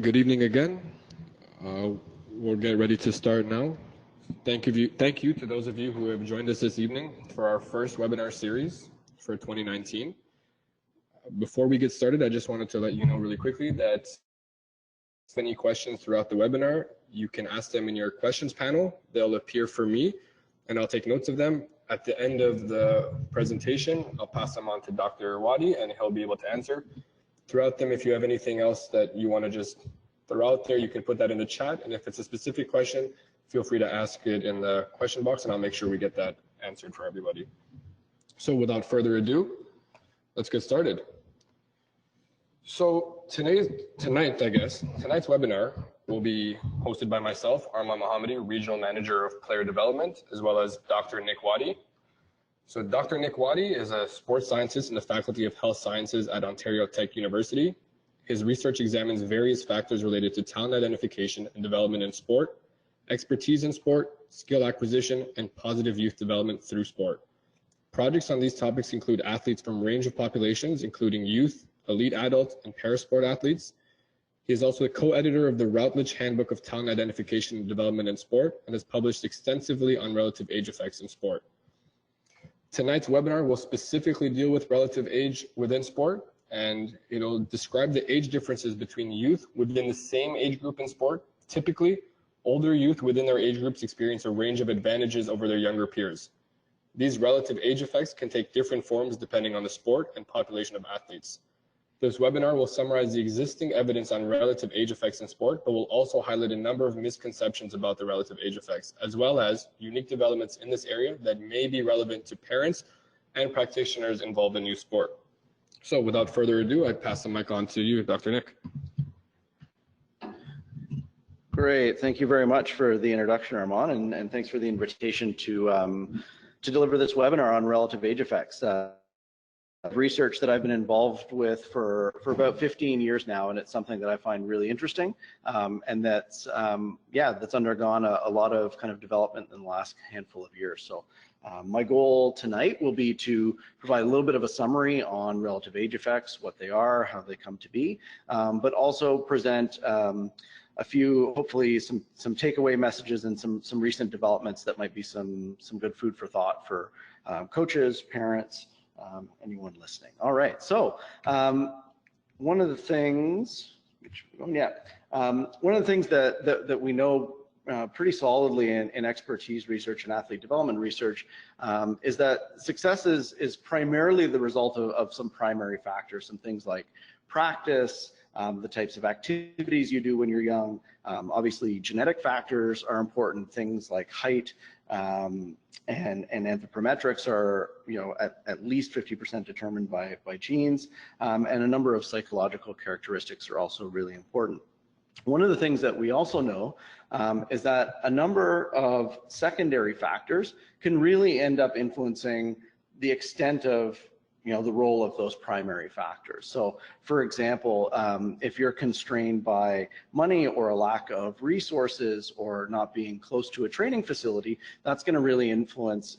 Good evening again. We'll get ready to start now. Thank you to those of you who have joined us this evening for our first webinar series for 2019. Before we get started, I just wanted to let you know really quickly that if any questions throughout the webinar, you can ask them in your questions panel. They'll appear for me, and I'll take notes of them. At the end of the presentation, I'll pass them on to Dr. Wattie, and he'll be able to answer. Throughout them, if you have anything else that you want to just throw out there, you can put that in the chat. And if it's a specific question, feel free to ask it in the question box, and I'll make sure we get that answered for everybody. So without further ado, let's get started. So tonight's webinar will be hosted by myself, Arman Mohammadi, Regional Manager of Player Development, as well as Dr. Nick Wattie. So Dr. Nick Wattie is a sports scientist in the Faculty of Health Sciences at Ontario Tech University. His research examines various factors related to talent identification and development in sport, expertise in sport, skill acquisition, and positive youth development through sport. Projects on these topics include athletes from a range of populations, including youth, elite adult, and parasport athletes. He is also a co-editor of the Routledge Handbook of Talent Identification and Development in Sport and has published extensively on relative age effects in sport. Tonight's webinar will specifically deal with relative age within sport, and it'll describe the age differences between youth within the same age group in sport. Typically, older youth within their age groups experience a range of advantages over their younger peers. These relative age effects can take different forms depending on the sport and population of athletes. This webinar will summarize the existing evidence on relative age effects in sport, but will also highlight a number of misconceptions about the relative age effects, as well as unique developments in this area that may be relevant to parents and practitioners involved in youth sport. So without further ado, I pass the mic on to you, Dr. Nick. Great, thank you very much for the introduction, Arman, and thanks for the invitation to deliver this webinar on relative age effects. Research that I've been involved with for about 15 years now, and it's something that I find really interesting, and that's undergone a lot of kind of development in the last handful of years. So my goal tonight will be to provide a little bit of a summary on relative age effects, what they are, how they come to be, but also present a few, hopefully some takeaway messages and some recent developments that might be some good food for thought for coaches, parents, anyone listening. All right, so one of the things that we know pretty solidly in expertise research and athlete development research is that success is primarily the result of some primary factors, some things like practice, the types of activities you do when you're young. Obviously, genetic factors are important, things like height, and anthropometrics are, at least 50% determined by genes, and a number of psychological characteristics are also really important. One of the things that we also know is that a number of secondary factors can really end up influencing the extent of the role of those primary factors. So for example, if you're constrained by money or a lack of resources or not being close to a training facility, that's going to really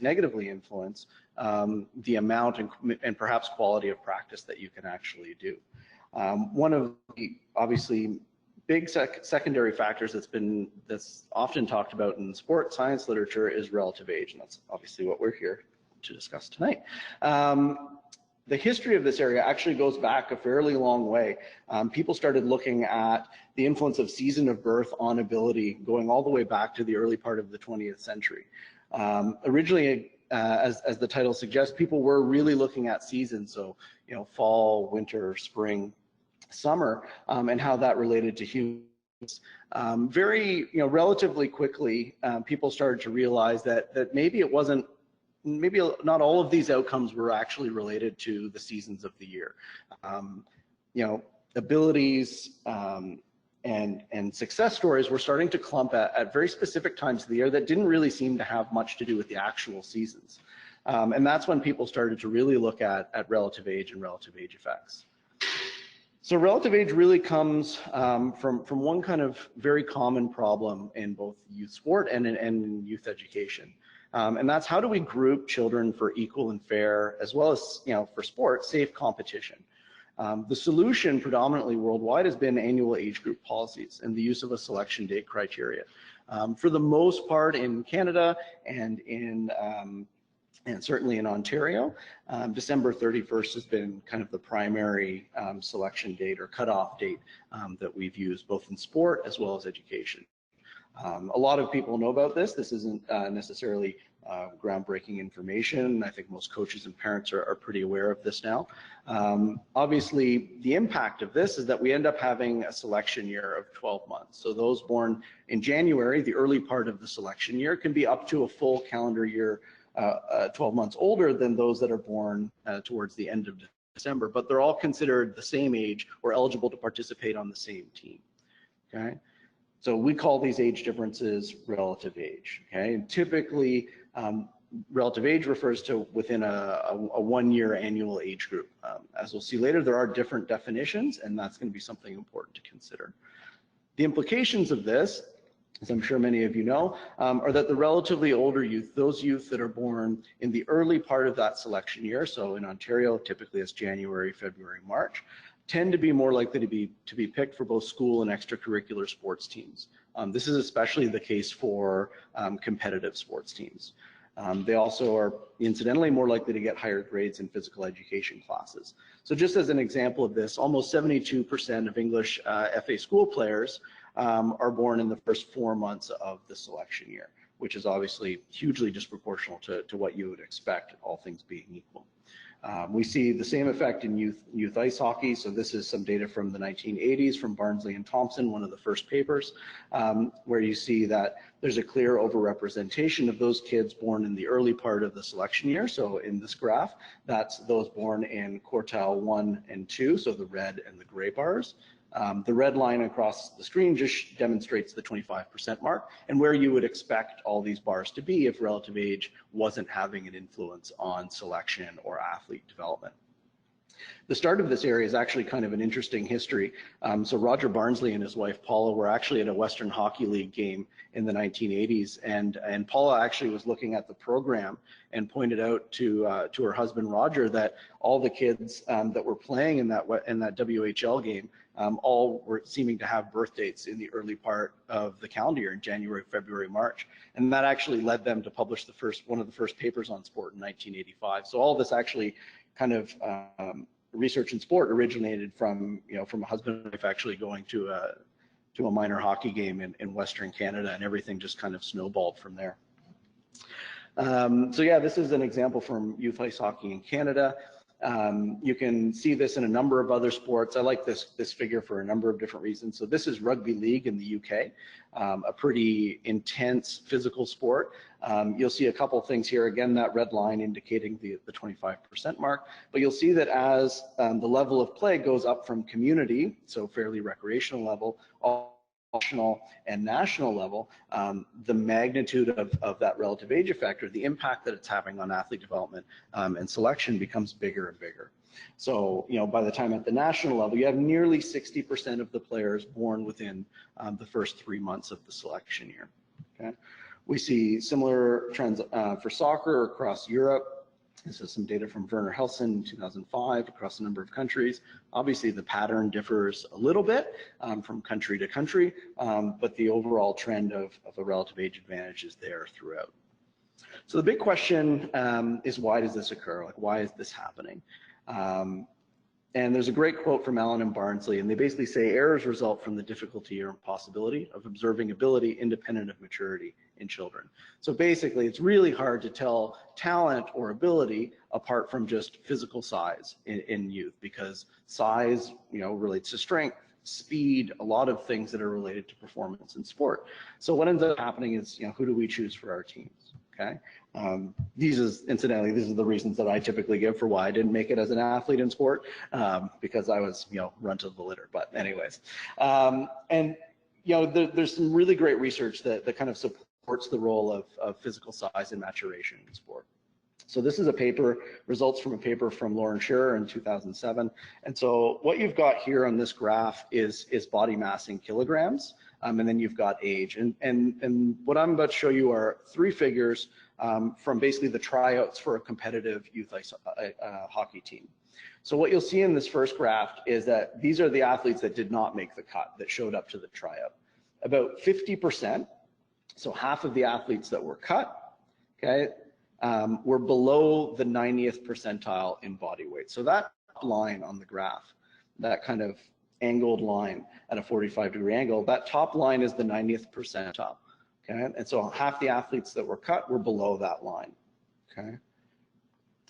negatively influence the amount and perhaps quality of practice that you can actually do. One of the obviously big secondary factors that's often talked about in sports science literature is relative age, and that's obviously what we're here to discuss tonight. The history of this area actually goes back a fairly long way. People started looking at the influence of season of birth on ability going all the way back to the early part of the 20th century. Originally, as the title suggests, people were really looking at seasons, so fall, winter, spring, summer, and how that related to humans. Relatively quickly, people started to realize that maybe not all of these outcomes were actually related to the seasons of the year. Abilities and success stories were starting to clump at very specific times of the year that didn't really seem to have much to do with the actual seasons. And that's when people started to really look at relative age and relative age effects. So relative age really comes from one kind of very common problem in both youth sport and in youth education. And that's how do we group children for equal and fair, as well as, for sport, safe competition. The solution predominantly worldwide has been annual age group policies and the use of a selection date criteria. For the most part in Canada and certainly in Ontario, December 31st has been kind of the primary selection date or cutoff date that we've used both in sport as well as education. A lot of people know about this. This isn't necessarily groundbreaking information. I think most coaches and parents are pretty aware of this now. Obviously, the impact of this is that we end up having a selection year of 12 months. So those born in January, the early part of the selection year, can be up to a full calendar year 12 months older than those that are born towards the end of December, but they're all considered the same age or eligible to participate on the same team, okay? So we call these age differences relative age, okay? And typically, relative age refers to within a 1-year annual age group. As we'll see later, there are different definitions, and that's going to be something important to consider. The implications of this, as I'm sure many of you know, are that the relatively older youth, those youth that are born in the early part of that selection year, so in Ontario, typically it's January, February, March, tend to be more likely to be picked for both school and extracurricular sports teams. This is especially the case for competitive sports teams. They also are incidentally more likely to get higher grades in physical education classes. So just as an example of this, almost 72% of English FA school players are born in the first 4 months of the selection year, which is obviously hugely disproportional to what you would expect, all things being equal. We see the same effect in youth ice hockey. So this is some data from the 1980s from Barnsley and Thompson, one of the first papers, where you see that there's a clear overrepresentation of those kids born in the early part of the selection year. So in this graph, that's those born in quartile 1 and 2, so the red and the gray bars. The red line across the screen just demonstrates the 25% mark and where you would expect all these bars to be if relative age wasn't having an influence on selection or athlete development. The start of this area is actually kind of an interesting history. So Roger Barnsley and his wife Paula were actually at a Western Hockey League game in the 1980s, and Paula actually was looking at the program and pointed out to her husband Roger that all the kids that were playing in that WHL game all were seeming to have birth dates in the early part of the calendar year in January, February, March, and that actually led them to publish one of the first papers on sport in 1985. So all this actually kind of research in sport originated from a husband and wife actually going to a minor hockey game in Western Canada, and everything just kind of snowballed from there. So yeah, this is an example from youth ice hockey in Canada. You can see this in a number of other sports. I like this figure for a number of different reasons. So this is rugby league in the UK, a pretty intense physical sport. You'll see a couple of things here. Again, that red line indicating the 25% mark, but you'll see that as the level of play goes up from community, so fairly recreational level, national and national level, the magnitude of that relative age effect, or the impact that it's having on athlete development and selection, becomes bigger and bigger. So, by the time at the national level, you have nearly 60% of the players born within the first 3 months of the selection year. Okay, we see similar trends for soccer across Europe. This is some data from Werner Helsen in 2005 across a number of countries. Obviously, the pattern differs a little bit from country to country, but the overall trend of a relative age advantage is there throughout. So the big question is, why does this occur? Like, why is this happening? And there's a great quote from Allen and Barnsley, and they basically say errors result from the difficulty or impossibility of observing ability independent of maturity in children. So basically, it's really hard to tell talent or ability apart from just physical size in youth, because size, relates to strength, speed, a lot of things that are related to performance in sport. So what ends up happening is, who do we choose for our teams? Okay. Incidentally, these are the reasons that I typically give for why I didn't make it as an athlete in sport, because I was, runt of the litter. But anyways, there's some really great research that kind of supports the role of physical size and maturation in sport. So this is results from a paper from Lauren Scherer in 2007. And so what you've got here on this graph is body mass in kilograms, and then you've got age. And what I'm about to show you are 3 figures from basically the tryouts for a competitive youth ice hockey team. So what you'll see in this first graph is that these are the athletes that did not make the cut, that showed up to the tryout. About 50%, so half of the athletes that were cut, okay, were below the 90th percentile in body weight. So that line on the graph, that kind of angled line at a 45-degree angle, that top line is the 90th percentile, okay? And so half the athletes that were cut were below that line, okay?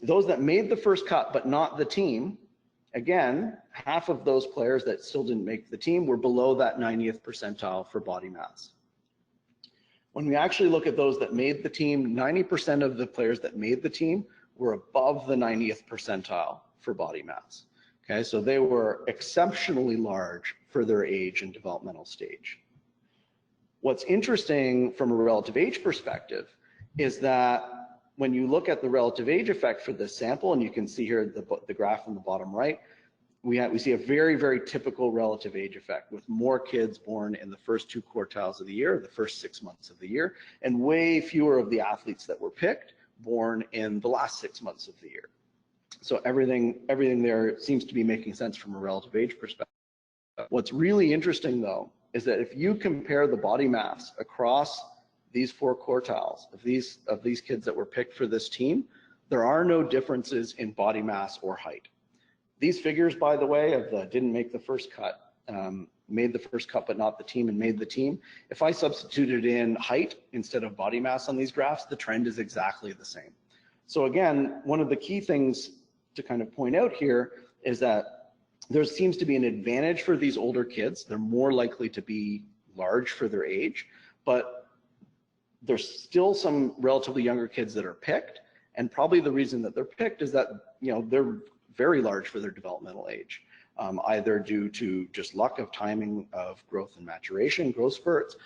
Those that made the first cut but not the team, again, half of those players that still didn't make the team were below that 90th percentile for body mass. When we actually look at those that made the team, 90% of the players that made the team were above the 90th percentile for body mass. Okay, so they were exceptionally large for their age and developmental stage. What's interesting from a relative age perspective is that when you look at the relative age effect for this sample, and you can see here the graph on the bottom right, we see a very, very typical relative age effect with more kids born in the first 2 quartiles of the year, the first 6 months of the year, and way fewer of the athletes that were picked born in the last 6 months of the year. So everything there seems to be making sense from a relative age perspective. What's really interesting though, is that if you compare the body mass across these 4 quartiles of these kids that were picked for this team, there are no differences in body mass or height. These figures, by the way, of the didn't make the first cut, made the first cut but not the team and made the team, if I substituted in height instead of body mass on these graphs, the trend is exactly the same. So again, one of the key things to kind of point out here is that there seems to be an advantage for these older kids. They're more likely to be large for their age, but there's still some relatively younger kids that are picked, and probably the reason that they're picked is that, you know, they're very large for their developmental age, either due to just luck of timing of growth and maturation, growth spurts,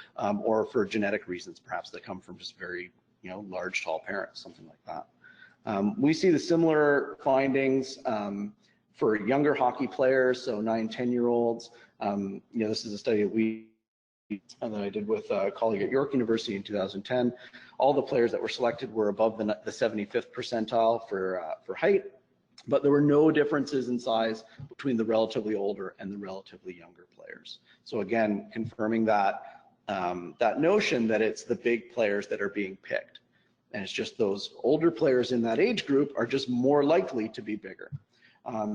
or for genetic reasons, perhaps that come from just very, you know, large, tall parents, something like that. We see the similar findings for younger hockey players, so 9-10-year-olds. You know, this is a study that I did with a colleague at York University in 2010. All the players that were selected were above the 75th percentile for height, but there were no differences in size between the relatively older and the relatively younger players. So again, confirming that that notion that it's the big players that are being picked, and it's just those older players in that age group are just more likely to be bigger.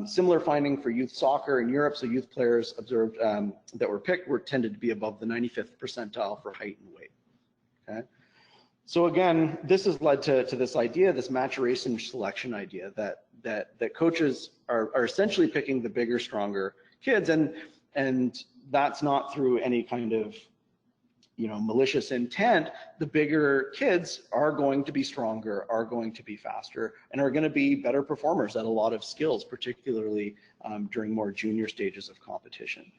Similar finding for youth soccer in Europe. So youth players observed that were picked tended to be above the 95th percentile for height and weight. Okay. So again, this has led to this idea, this maturation selection idea, that coaches are essentially picking the bigger, stronger kids, and that's not through any kind of, you know, malicious intent. The bigger kids are going to be stronger, are going to be faster, and are going to be better performers at a lot of skills, particularly during more junior stages of competition.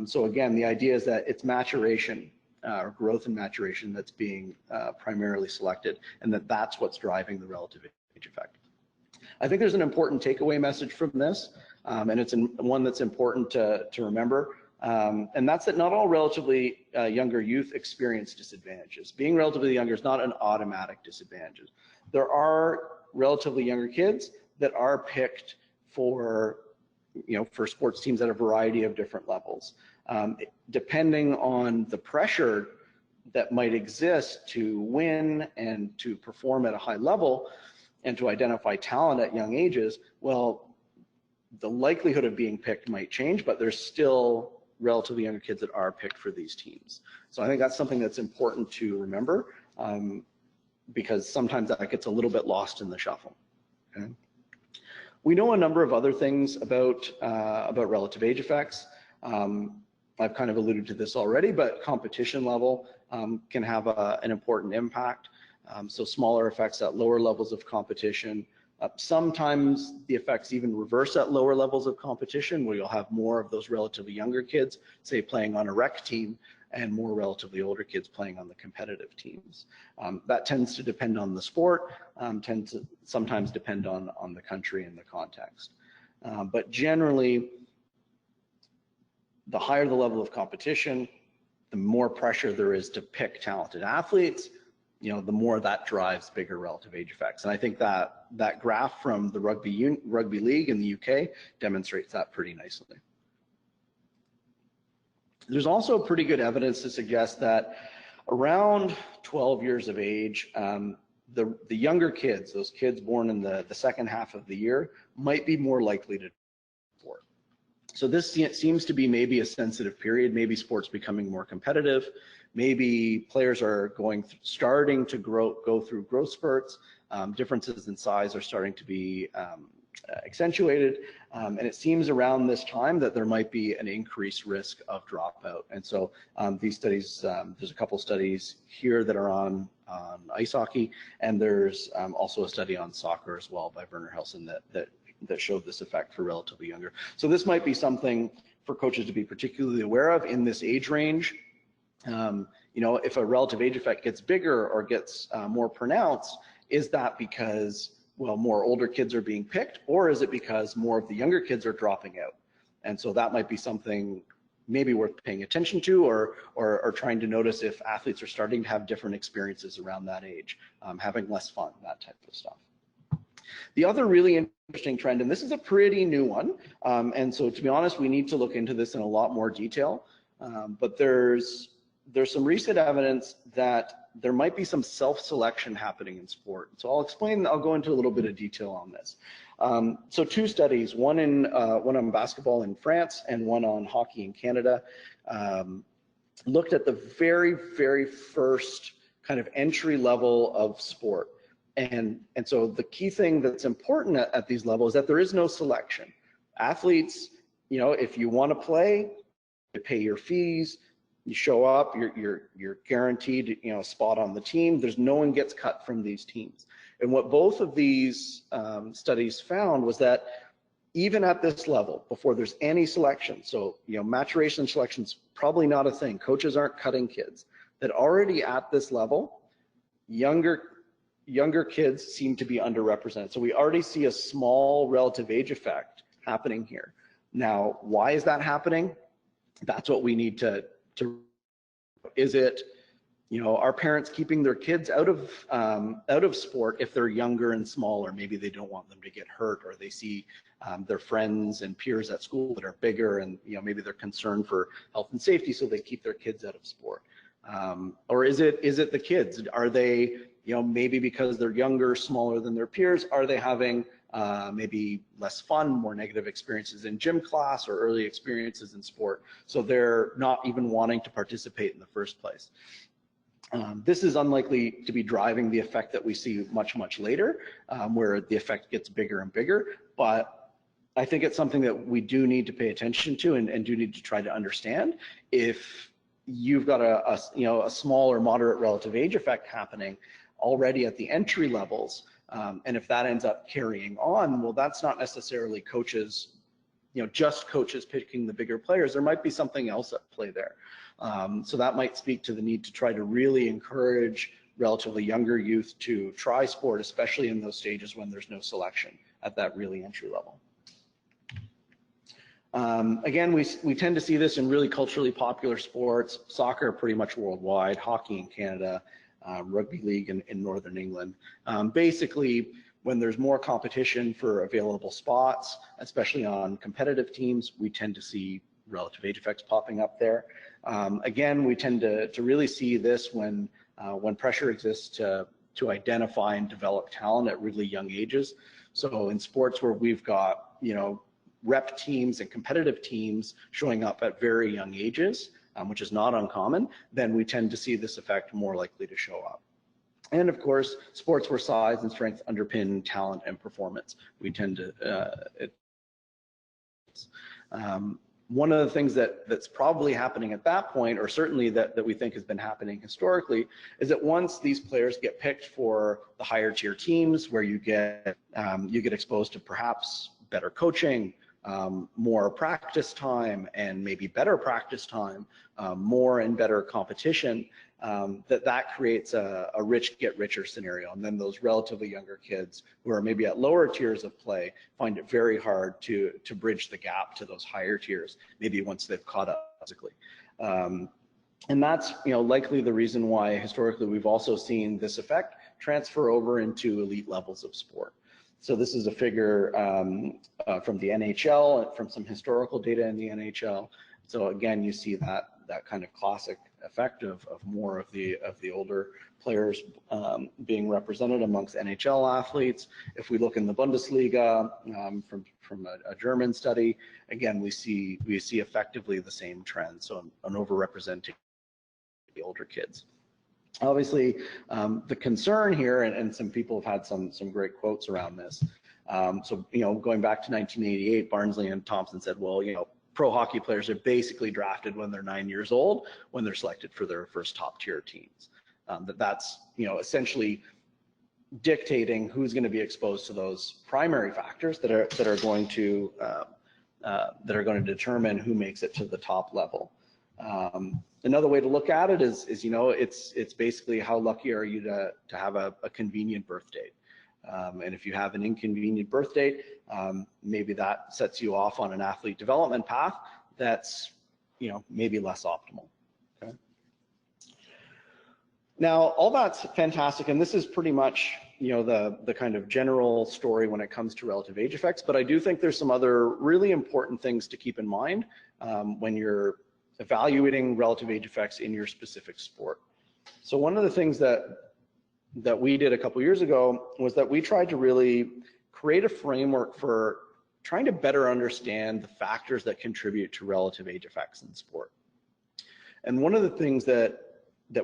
So again, the idea is that it's maturation, or growth and maturation, that's being primarily selected, and that's what's driving the relative age effect. I think there's an important takeaway message from this, and it's one that's important to remember. And that's that not all relatively younger youth experience disadvantages. Being relatively younger is not an automatic disadvantage. There are relatively younger kids that are picked for, you know, for sports teams at a variety of different levels. Depending on the pressure that might exist to win and to perform at a high level and to identify talent at young ages, well, the likelihood of being picked might change, but there's still relatively younger kids that are picked for these teams. So I think that's something that's important to remember, because sometimes that gets a little bit lost in the shuffle. Okay? We know a number of other things about relative age effects. I've kind of alluded to this already, but competition level can have an important impact. So smaller effects at lower levels of competition. Sometimes the effects even reverse at lower levels of competition, where you'll have more of those relatively younger kids, say, playing on a rec team, and more relatively older kids playing on the competitive teams. That tends to depend on the sport, tends to sometimes depend on the country and the context. But generally, the higher the level of competition, the more pressure there is to pick talented athletes. the more that drives bigger relative age effects. And I think that graph from the rugby league in the UK demonstrates that pretty nicely. There's also pretty good evidence to suggest that around 12 years of age, the younger kids, those kids born in the second half of the year, might be more likely to sport. So this seems to be maybe a sensitive period, maybe sports becoming more competitive, maybe players are starting to go through growth spurts, differences in size are starting to be accentuated, and it seems around this time that there might be an increased risk of dropout. And so these studies, there's a couple studies here that are on ice hockey, and there's also a study on soccer as well by Werner Helsen that showed this effect for relatively younger. So this might be something for coaches to be particularly aware of in this age range. If a relative age effect gets bigger or gets more pronounced, is that because, well, more older kids are being picked, or is it because more of the younger kids are dropping out? And so that might be something maybe worth paying attention to, or trying to notice if athletes are starting to have different experiences around that age, having less fun, that type of stuff. The other really interesting trend, and this is a pretty new one, and so to be honest, we need to look into this in a lot more detail, but there's some recent evidence that there might be some self-selection happening in sport. So I'll go into a little bit of detail on this. So two studies, one on basketball in France and one on hockey in Canada, looked at the very, very first kind of entry level of sport. And so the key thing that's important at these levels is that there is no selection. Athletes, if you want to play, you pay your fees, you show up, you're guaranteed, a spot on the team. There's no one gets cut from these teams. And what both of these studies found was that even at this level, before there's any selection, so maturation selection's probably not a thing. Coaches aren't cutting kids. That already at this level, younger kids seem to be underrepresented. So we already see a small relative age effect happening here. Now, why is that happening? That's what we need to is it, are parents keeping their kids out of sport if they're younger and smaller? Maybe they don't want them to get hurt, or they see their friends and peers at school that are bigger, and maybe they're concerned for health and safety, so they keep their kids out of sport. Or is it the kids? Are they, maybe because they're younger, smaller than their peers, are they having maybe less fun, more negative experiences in gym class, or early experiences in sport, so they're not even wanting to participate in the first place? This is unlikely to be driving the effect that we see much, much later, where the effect gets bigger and bigger, but I think it's something that we do need to pay attention to and do need to try to understand. If you've got a small or moderate relative age effect happening already at the entry levels, and if that ends up carrying on, well, that's not necessarily coaches, just coaches picking the bigger players. There might be something else at play there. So that might speak to the need to try to really encourage relatively younger youth to try sport, especially in those stages when there's no selection at that really entry level. Again, we tend to see this in really culturally popular sports, soccer pretty much worldwide, hockey in Canada, rugby league in Northern England. Basically, when there's more competition for available spots, especially on competitive teams, we tend to see relative age effects popping up there. Again, we tend to really see this when pressure exists to identify and develop talent at really young ages. So in sports where we've got, rep teams and competitive teams showing up at very young ages, which is not uncommon, then we tend to see this effect more likely to show up. And of course, sports where size and strength underpin talent and performance, we tend to, one of the things that's probably happening at that point, or certainly that we think has been happening historically, is that once these players get picked for the higher tier teams, where you get exposed to perhaps better coaching, more practice time, and maybe better practice time, more and better competition, that creates a rich get richer scenario. And then those relatively younger kids who are maybe at lower tiers of play find it very hard to bridge the gap to those higher tiers, maybe once they've caught up physically. And that's, likely the reason why historically we've also seen this effect transfer over into elite levels of sport. So this is a figure from the NHL, from some historical data in the NHL. So again, you see that kind of classic effect of more of the older players being represented amongst NHL athletes. If we look in the Bundesliga from a German study, again we see effectively the same trend. So an overrepresentation of the older kids. Obviously, the concern here, and some people have had some great quotes around this. So going back to 1988, Barnsley and Thompson said, well, pro hockey players are basically drafted when they're 9 years old, when they're selected for their first top tier teams. That's essentially dictating who's going to be exposed to those primary factors that are going to determine who makes it to the top level. Another way to look at it is it's basically how lucky are you to have a convenient birth date. And if you have an inconvenient birth date, maybe that sets you off on an athlete development path that's maybe less optimal. Okay. Now, all that's fantastic, and this is pretty much the kind of general story when it comes to relative age effects. But I do think there's some other really important things to keep in mind when you're evaluating relative age effects in your specific sport. So one of the things that we did a couple years ago was that we tried to really create a framework for trying to better understand the factors that contribute to relative age effects in sport. And one of the things that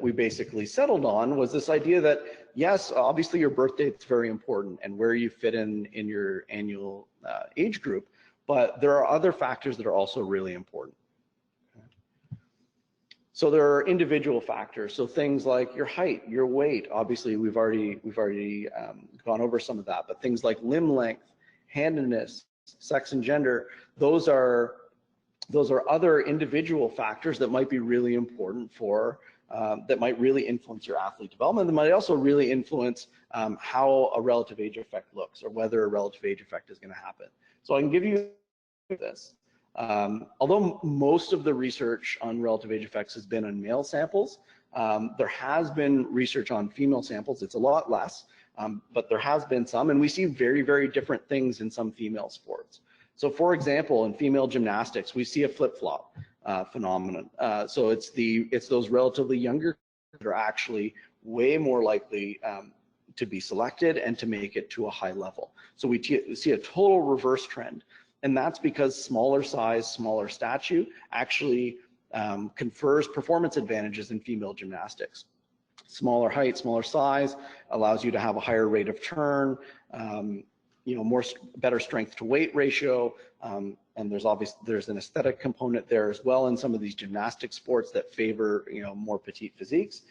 we basically settled on was this idea that, yes, obviously your birth date is very important and where you fit in your annual age group, but there are other factors that are also really important. So there are individual factors. So things like your height, your weight. Obviously, we've already gone over some of that. But things like limb length, handedness, sex and gender. Those are other individual factors that might be really important for that might really influence your athlete development. That might also really influence how a relative age effect looks or whether a relative age effect is going to happen. So I can give you this. Although most of the research on relative age effects has been on male samples, there has been research on female samples. It's a lot less, but there has been some, and we see very, very different things in some female sports. So for example, in female gymnastics, we see a flip-flop phenomenon. So it's those relatively younger that are actually way more likely to be selected and to make it to a high level. So we see a total reverse trend. And that's because smaller size, smaller stature actually confers performance advantages in female gymnastics. Smaller height, smaller size allows you to have a higher rate of turn, better strength to weight ratio, and there's an aesthetic component there as well in some of these gymnastic sports that favor more petite physiques.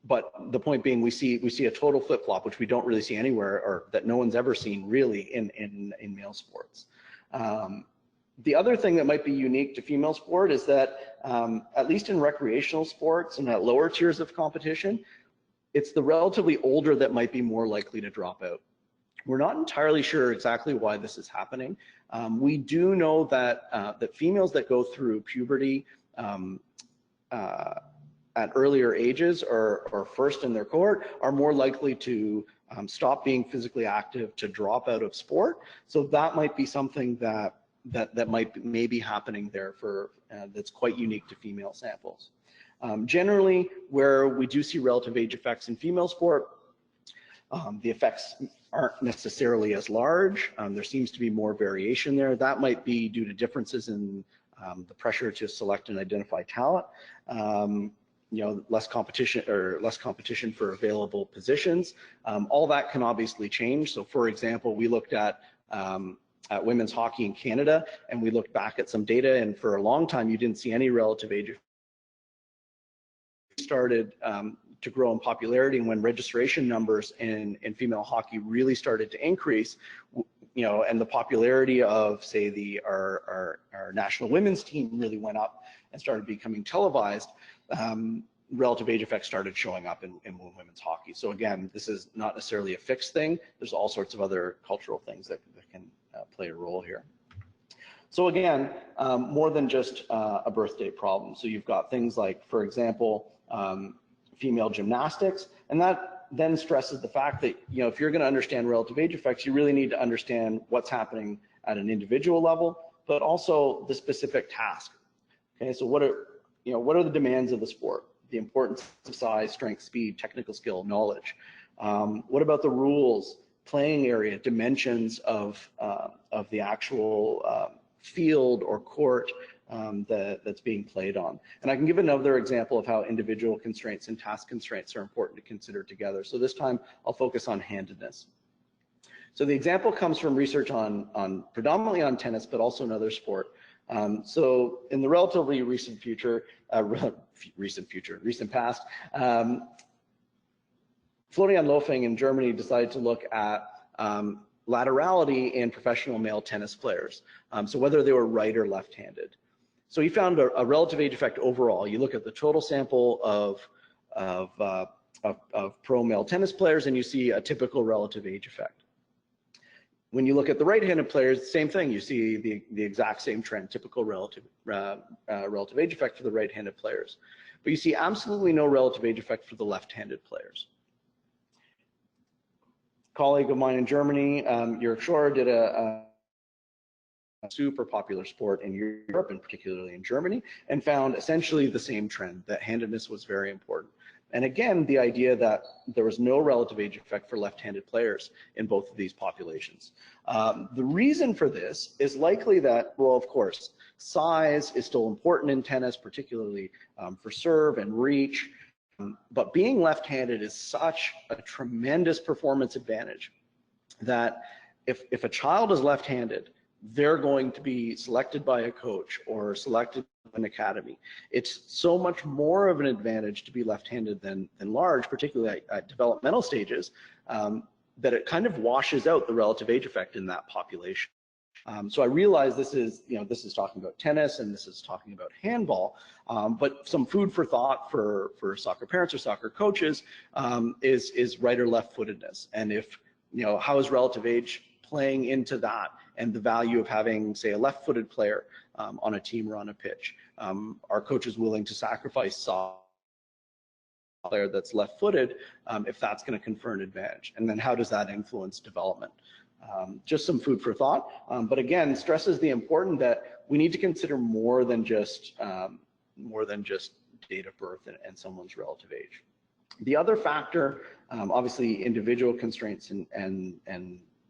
But the point being, we see a total flip-flop, which we don't really see anywhere, or that no one's ever seen really in male sports. The other thing that might be unique to female sport is that, at least in recreational sports and at lower tiers of competition, it's the relatively older that might be more likely to drop out. We're not entirely sure exactly why this is happening. We do know that females that go through puberty at earlier ages or first in their cohort are more likely to stop being physically active, to drop out of sport. So that might be something that may be happening there that's quite unique to female samples. Generally, where we do see relative age effects in female sport, the effects aren't necessarily as large. There seems to be more variation there. That might be due to differences in the pressure to select and identify talent. Less competition for available positions. All that can obviously change. So for example, we looked at women's hockey in Canada, and we looked back at some data, and for a long time you didn't see any relative age. Started to grow in popularity, and when registration numbers in female hockey really started to increase, and the popularity of, say, our national women's team really went up and started becoming televised, relative age effects started showing up in women's hockey. So again, this is not necessarily a fixed thing. There's all sorts of other cultural things that can play a role here. So again, more than just a birthday problem. So you've got things like, for example, female gymnastics, and that then stresses the fact that, you know, if you're going to understand relative age effects, you really need to understand what's happening at an individual level, but also the specific task. Okay, so what are the demands of the sport? The importance of size, strength, speed, technical skill, knowledge. What about the rules, playing area, dimensions of the actual field or court that's being played on? And I can give another example of how individual constraints and task constraints are important to consider together. So this time I'll focus on handedness. So the example comes from research on predominantly on tennis, but also another sport. So in the relatively recent past, Florian Lofing in Germany decided to look at laterality in professional male tennis players. So whether they were right or left-handed. So he found a relative age effect overall. You look at the total sample of pro male tennis players, and you see a typical relative age effect. When you look at the right-handed players, same thing. You see the exact same trend, typical relative age effect for the right-handed players. But you see absolutely no relative age effect for the left-handed players. A colleague of mine in Germany, Jörg Schor, did a super popular sport in Europe and particularly in Germany, and found essentially the same trend, that handedness was very important. And again, the idea that there was no relative age effect for left-handed players in both of these populations. The reason for this is likely that, well, of course, size is still important in tennis, particularly for serve and reach, but being left-handed is such a tremendous performance advantage that if a child is left-handed, they're going to be selected by a coach or selected by an academy. It's so much more of an advantage to be left-handed than large, particularly at developmental stages, that it kind of washes out the relative age effect in that population. So I realize this is talking about tennis and this is talking about handball, but some food for thought for soccer parents or soccer coaches is right or left-footedness. And how is relative age playing into that and the value of having, say, a left-footed player on a team or on a pitch? Are coaches willing to sacrifice a player that's left-footed if that's going to confer an advantage? And then how does that influence development? Just some food for thought, but again, stresses the importance that we need to consider more than just date of birth and someone's relative age. The other factor, obviously, individual constraints and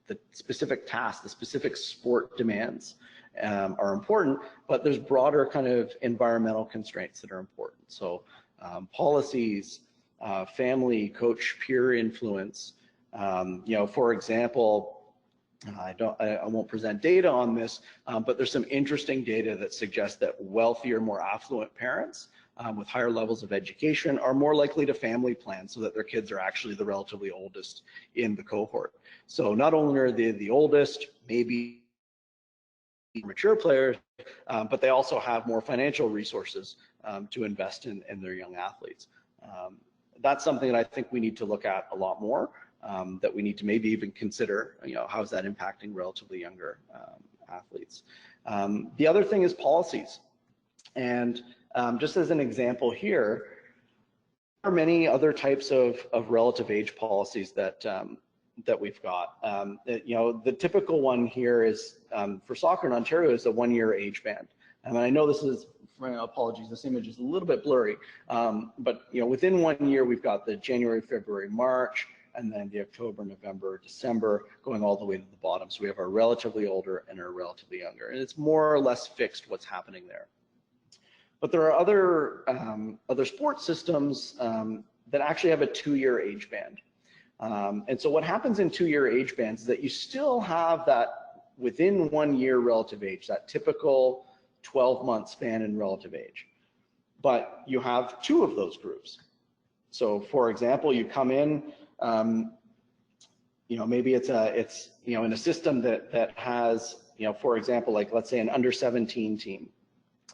the specific tasks, the specific sport demands are important, but there's broader kind of environmental constraints that are important. So policies, family, coach, peer influence. For example, I won't present data on this, but there's some interesting data that suggests that wealthier, more affluent parents with higher levels of education are more likely to family plan so that their kids are actually the relatively oldest in the cohort. So not only are they the oldest, maybe mature players, but they also have more financial resources to invest in their young athletes. That's something that I think we need to look at a lot more, that we need to maybe even consider, how is that impacting relatively younger athletes. The other thing is policies. And just as an example here, there are many other types of relative age policies that we've got. The typical one here is for soccer in Ontario is a 1-year age band. And I know this is, apologies, this image is a little bit blurry, but within 1 year we've got the January, February, March, and then the October, November, December, going all the way to the bottom. So we have our relatively older and our relatively younger, and it's more or less fixed what's happening there. But there are other sports systems that actually have a 2-year age band. And so what happens in 2-year age bands is that you still have that within 1 year relative age, that typical 12-month span in relative age. But you have 2 of those groups. So for example, you come in, maybe it's in a system that has, for example, like let's say an under 17 team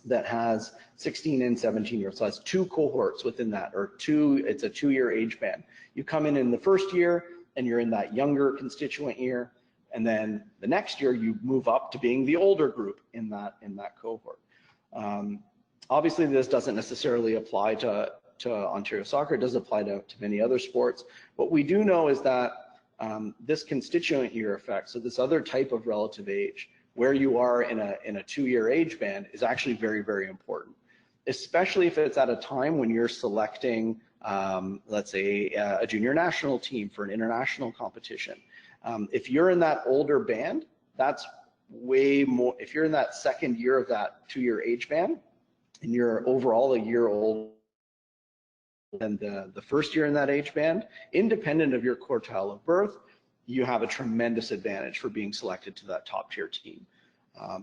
that has 16 and 17 years, so it has 2 cohorts within that, or it's a 2-year age band. You come in the first year and you're in that younger constituent year, And then the next year you move up to being the older group in that cohort. Obviously, this doesn't necessarily apply to Ontario soccer. It does apply to many other sports. What we do know is that this constituent year effect, so this other type of relative age, where you are in a 2-year age band, is actually very, very important, especially if it's at a time when you're selecting, let's say, a junior national team for an international competition. If you're in that older band, that's way more. If you're in that second year of that 2-year age band, and you're overall a year older than the first year in that age band, independent of your quartile of birth, you have a tremendous advantage for being selected to that top tier team.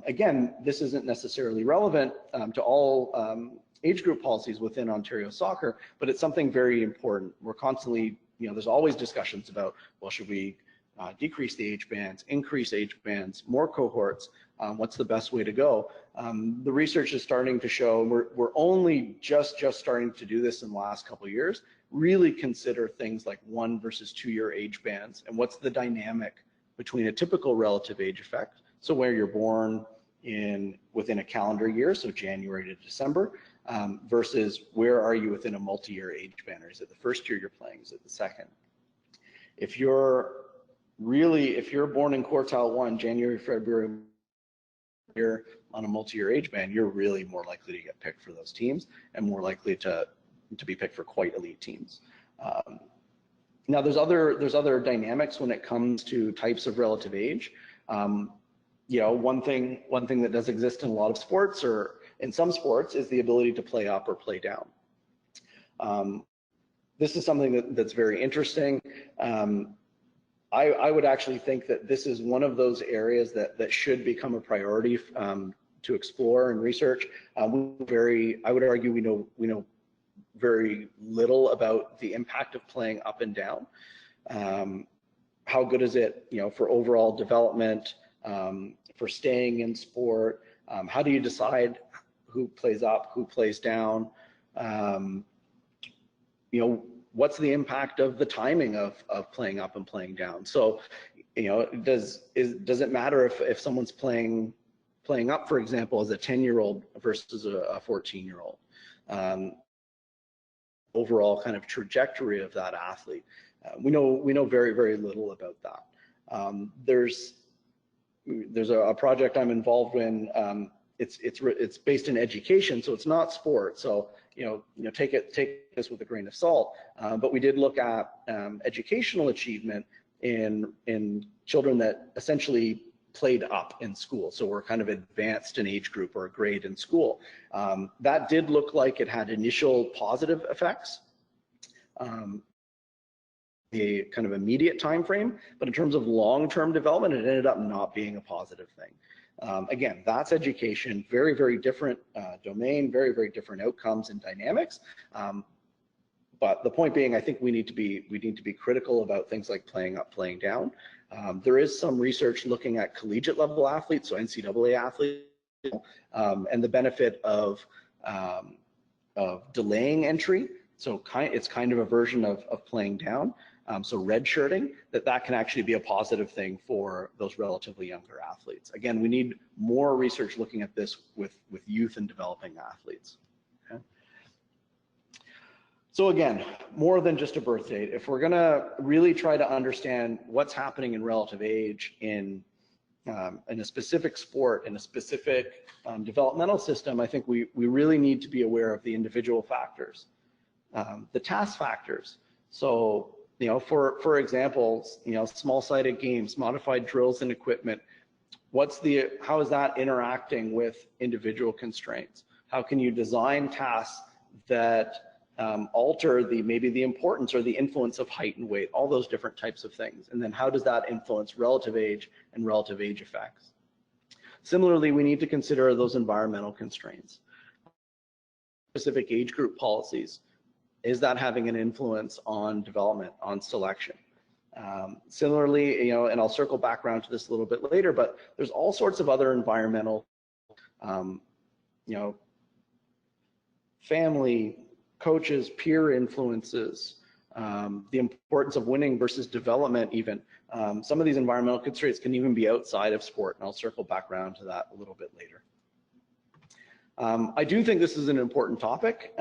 Again, this isn't necessarily relevant to all age group policies within Ontario soccer, but it's something very important. We're constantly, there's always discussions about, well, should we decrease the age bands, increase age bands, more cohorts, what's the best way to go? The research is starting to show, and we're only just starting to do this in the last couple of years, really consider things like 1 versus 2-year age bands, and what's the dynamic between a typical relative age effect, so where you're born within a calendar year, so January to December, versus where are you within a multi-year age band, or is it the first year you're playing, is it the second? If you're born in quartile 1, January, February, year on a multi-year age band, you're really more likely to get picked for those teams and more likely to be picked for quite elite teams. Now there's other dynamics when it comes to types of relative age. One thing that does exist in a lot of sports, or in some sports, is the ability to play up or play down. This is something that's very interesting. I would actually think that this is one of those areas that should become a priority to explore and research. I would argue we know very little about the impact of playing up and down. How good is it, for overall development, for staying in sport? How do you decide who plays up, who plays down? What's the impact of the timing of playing up and playing down? So, does it matter if someone's playing up, for example, as a 10-year-old versus a 14-year-old? Overall kind of trajectory of that athlete. We know very, very little about that. There's a project I'm involved in. It's based in education, so it's not sport. So take this with a grain of salt. But we did look at educational achievement in children that essentially played up in school, so we're kind of advanced in age group or a grade in school. That did look like it had initial positive effects, the kind of immediate time frame, but in terms of long-term development, it ended up not being a positive thing. Again, that's education, very, very different domain, very, very different outcomes and dynamics. But the point being, I think we need to be critical about things like playing up, playing down. There is some research looking at collegiate level athletes, so NCAA athletes, and the benefit of delaying entry. So it's kind of a version of playing down. So redshirting, that can actually be a positive thing for those relatively younger athletes. Again, we need more research looking at this with youth and developing athletes. Okay? So again, more than just a birth date. If we're gonna really try to understand what's happening in relative age in a specific sport, in a specific developmental system, I think we really need to be aware of the individual factors, the task factors. So, for example, small-sided games, modified drills and equipment, how is that interacting with individual constraints? How can you design tasks that alter maybe the importance or the influence of height and weight, all those different types of things? And then how does that influence relative age and relative age effects? Similarly, we need to consider those environmental constraints. Specific age group policies, is that having an influence on development, on selection? Similarly, and I'll circle back around to this a little bit later, but there's all sorts of other environmental, family, coaches, peer influences, the importance of winning versus development even. Some of these environmental constraints can even be outside of sport, and I'll circle back around to that a little bit later. I do think this is an important topic.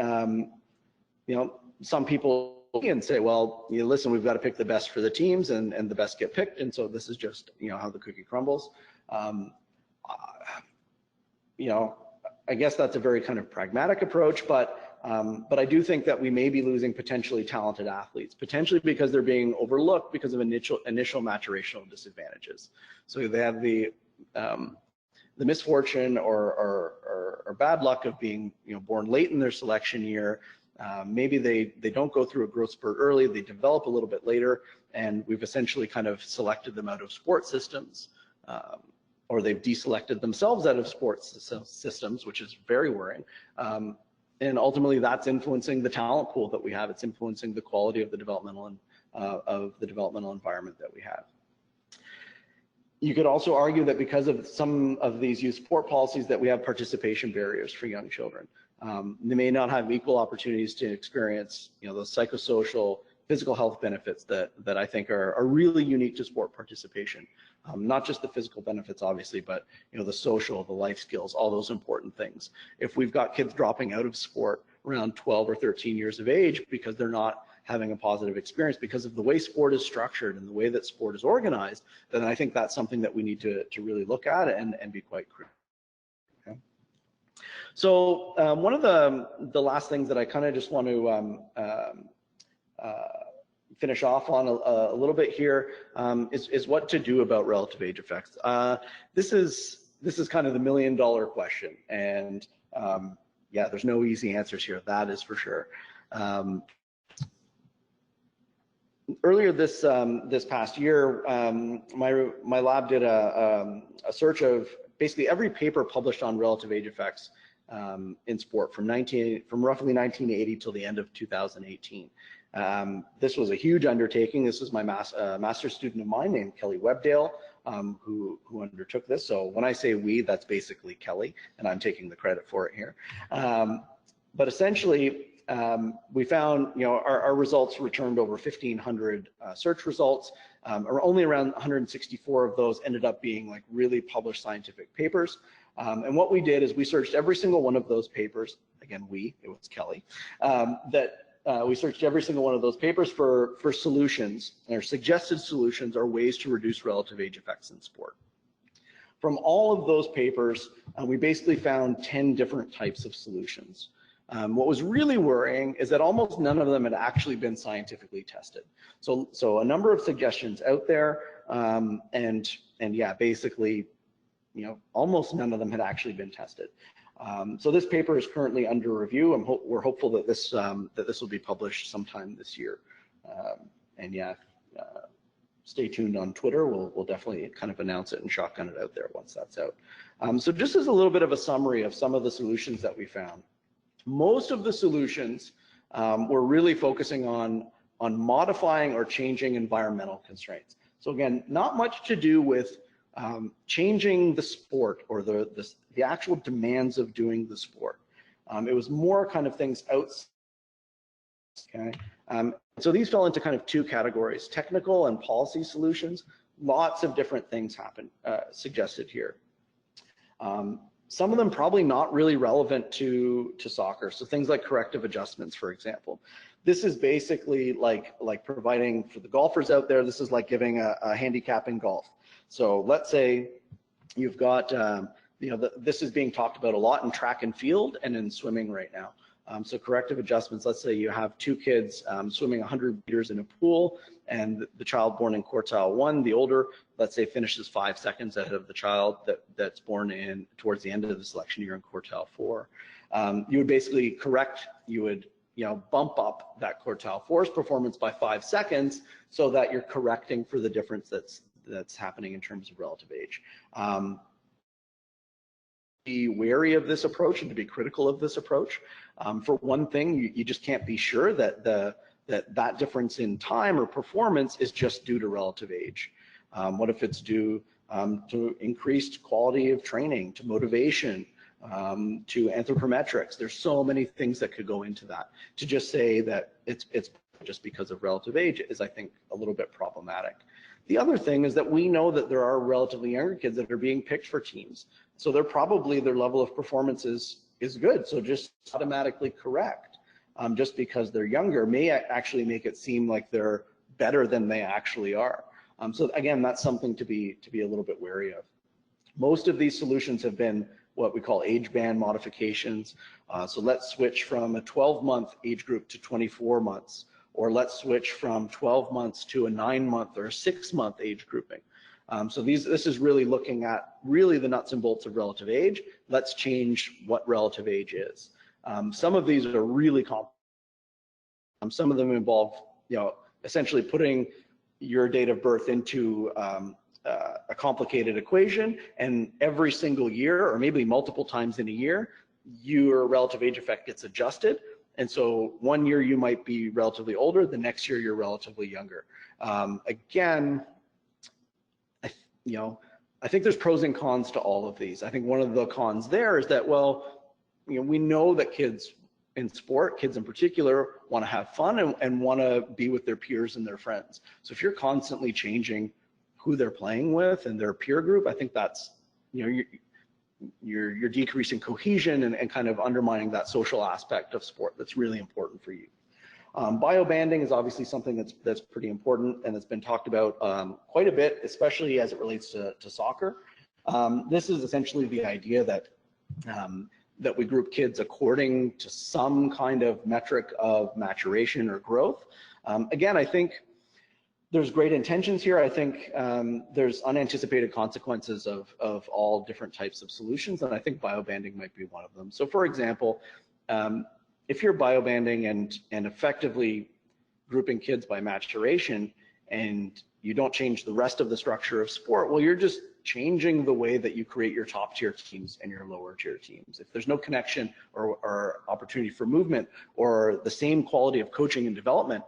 Some people and say, well, listen, we've got to pick the best for the teams, and the best get picked, and so this is just how the cookie crumbles. I guess that's a very kind of pragmatic approach, but I do think that we may be losing potentially talented athletes, potentially because they're being overlooked because of initial maturational disadvantages. So they have the misfortune or bad luck of being born late in their selection year. Maybe they don't go through a growth spurt early, they develop a little bit later, and we've essentially kind of selected them out of sport systems, or they've deselected themselves out of sports systems, which is very worrying. And ultimately that's influencing the talent pool that we have. It's influencing the quality of the developmental environment that we have. You could also argue that because of some of these youth sport policies that we have participation barriers for young children. They may not have equal opportunities to experience, those psychosocial, physical health benefits that I think are really unique to sport participation. Not just the physical benefits, obviously, but the social, the life skills, all those important things. If we've got kids dropping out of sport around 12 or 13 years of age because they're not having a positive experience because of the way sport is structured and the way that sport is organized, then I think that's something that we need to really look at and be quite critical. Okay. So one of the last things that I kind of just want to finish off on a little bit here is what to do about relative age effects. This is kind of the $1 million question, and yeah, there's no easy answers here, that is for sure. Earlier this past year, my lab did a search of basically every paper published on relative age effects in sport from roughly 1980 till the end of 2018. This was a huge undertaking. This was my master's student of mine named Kelly Webdale, who undertook this. So when I say we, that's basically Kelly, and I'm taking the credit for it here. But essentially, we found, our results returned over 1,500 search results, or only around 164 of those ended up being like really published scientific papers. And what we did is we searched every single one of those papers. Again, it was Kelly, we searched every single one of those papers for solutions, or suggested solutions, or ways to reduce relative age effects in sport. From all of those papers, we basically found 10 different types of solutions. What was really worrying is that almost none of them had actually been scientifically tested. So a number of suggestions out there, and yeah, basically, almost none of them had actually been tested. So this paper is currently under review, and we're hopeful that this will be published sometime this year. And yeah, stay tuned on Twitter. We'll definitely kind of announce it and shotgun it out there once that's out. So just as a little bit of a summary of some of the solutions that we found. Most of the solutions were really focusing on modifying or changing environmental constraints. So again, not much to do with changing the sport or the actual demands of doing the sport. It was more kind of things outside. Okay. So these fell into kind of two categories: technical and policy solutions. Lots of different things suggested here. Some of them probably not really relevant to soccer. So things like corrective adjustments, for example. This is basically like providing, for the golfers out there, this is like giving a handicap in golf. So let's say you've got, this is being talked about a lot in track and field and in swimming right now. So corrective adjustments, let's say you have two kids swimming 100 meters in a pool, and the child born in quartile 1, the older, let's say, finishes 5 seconds ahead of the child that's born in towards the end of the selection year in quartile 4. You would basically bump up that quartile 4's performance by 5 seconds so that you're correcting for the difference that's happening in terms of relative age. Be wary of this approach and to be critical of this approach. For one thing, you just can't be sure that that difference in time or performance is just due to relative age. What if it's due to increased quality of training, to motivation, to anthropometrics? There's so many things that could go into that. To just say that it's just because of relative age is, I think, a little bit problematic. The other thing is that we know that there are relatively younger kids that are being picked for teams. So they're probably, their level of performance is good. So just automatically correct, just because they're younger may actually make it seem like they're better than they actually are. So again, that's something to be a little bit wary of. Most of these solutions have been what we call age band modifications. So let's switch from a 12-month age group to 24 months, or let's switch from 12 months to a 9-month or a 6-month age grouping. So this is really looking at really the nuts and bolts of relative age. Let's change what relative age is. Some of these are really complex. Some of them involve, essentially putting your date of birth into a complicated equation, and every single year, or maybe multiple times in a year, your relative age effect gets adjusted. And so one year you might be relatively older, the next year you're relatively younger. Again, I think there's pros and cons to all of these. I think one of the cons there is that, well, we know that kids in sport, kids in particular, want to have fun and want to be with their peers and their friends. So if you're constantly changing who they're playing with and their peer group, I think that's, you're decreasing cohesion and kind of undermining that social aspect of sport that's really important for you. Biobanding is obviously something that's pretty important, and it's been talked about quite a bit, especially as it relates to soccer. This is essentially the idea that that we group kids according to some kind of metric of maturation or growth. Again, I think there's great intentions here. I think there's unanticipated consequences of all different types of solutions, and I think biobanding might be one of them. So for example, if you're biobanding and effectively grouping kids by maturation, and you don't change the rest of the structure of sport, well, you're just changing the way that you create your top tier teams and your lower tier teams. If there's no connection or opportunity for movement or the same quality of coaching and development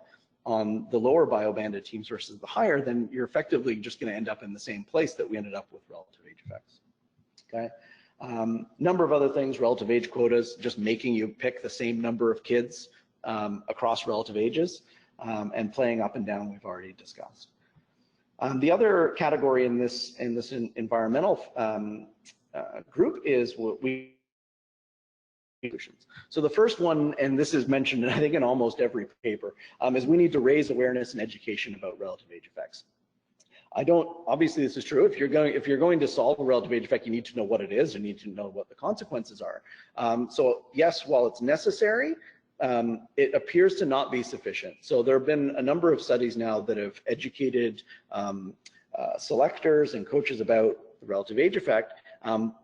on the lower biobanded teams versus the higher, then you're effectively just going to end up in the same place that we ended up with relative age effects. Okay. Number of other things, relative age quotas, just making you pick the same number of kids across relative ages, and playing up and down, we've already discussed. The other category in this environmental group is what we solutions. So the first one, and this is mentioned I think in almost every paper, is we need to raise awareness and education about relative age effects. Obviously this is true. If you're going to solve a relative age effect, you need to know what it is, you need to know what the consequences are. So yes, while it's necessary, it appears to not be sufficient. So there have been a number of studies now that have educated selectors and coaches about the relative age effect,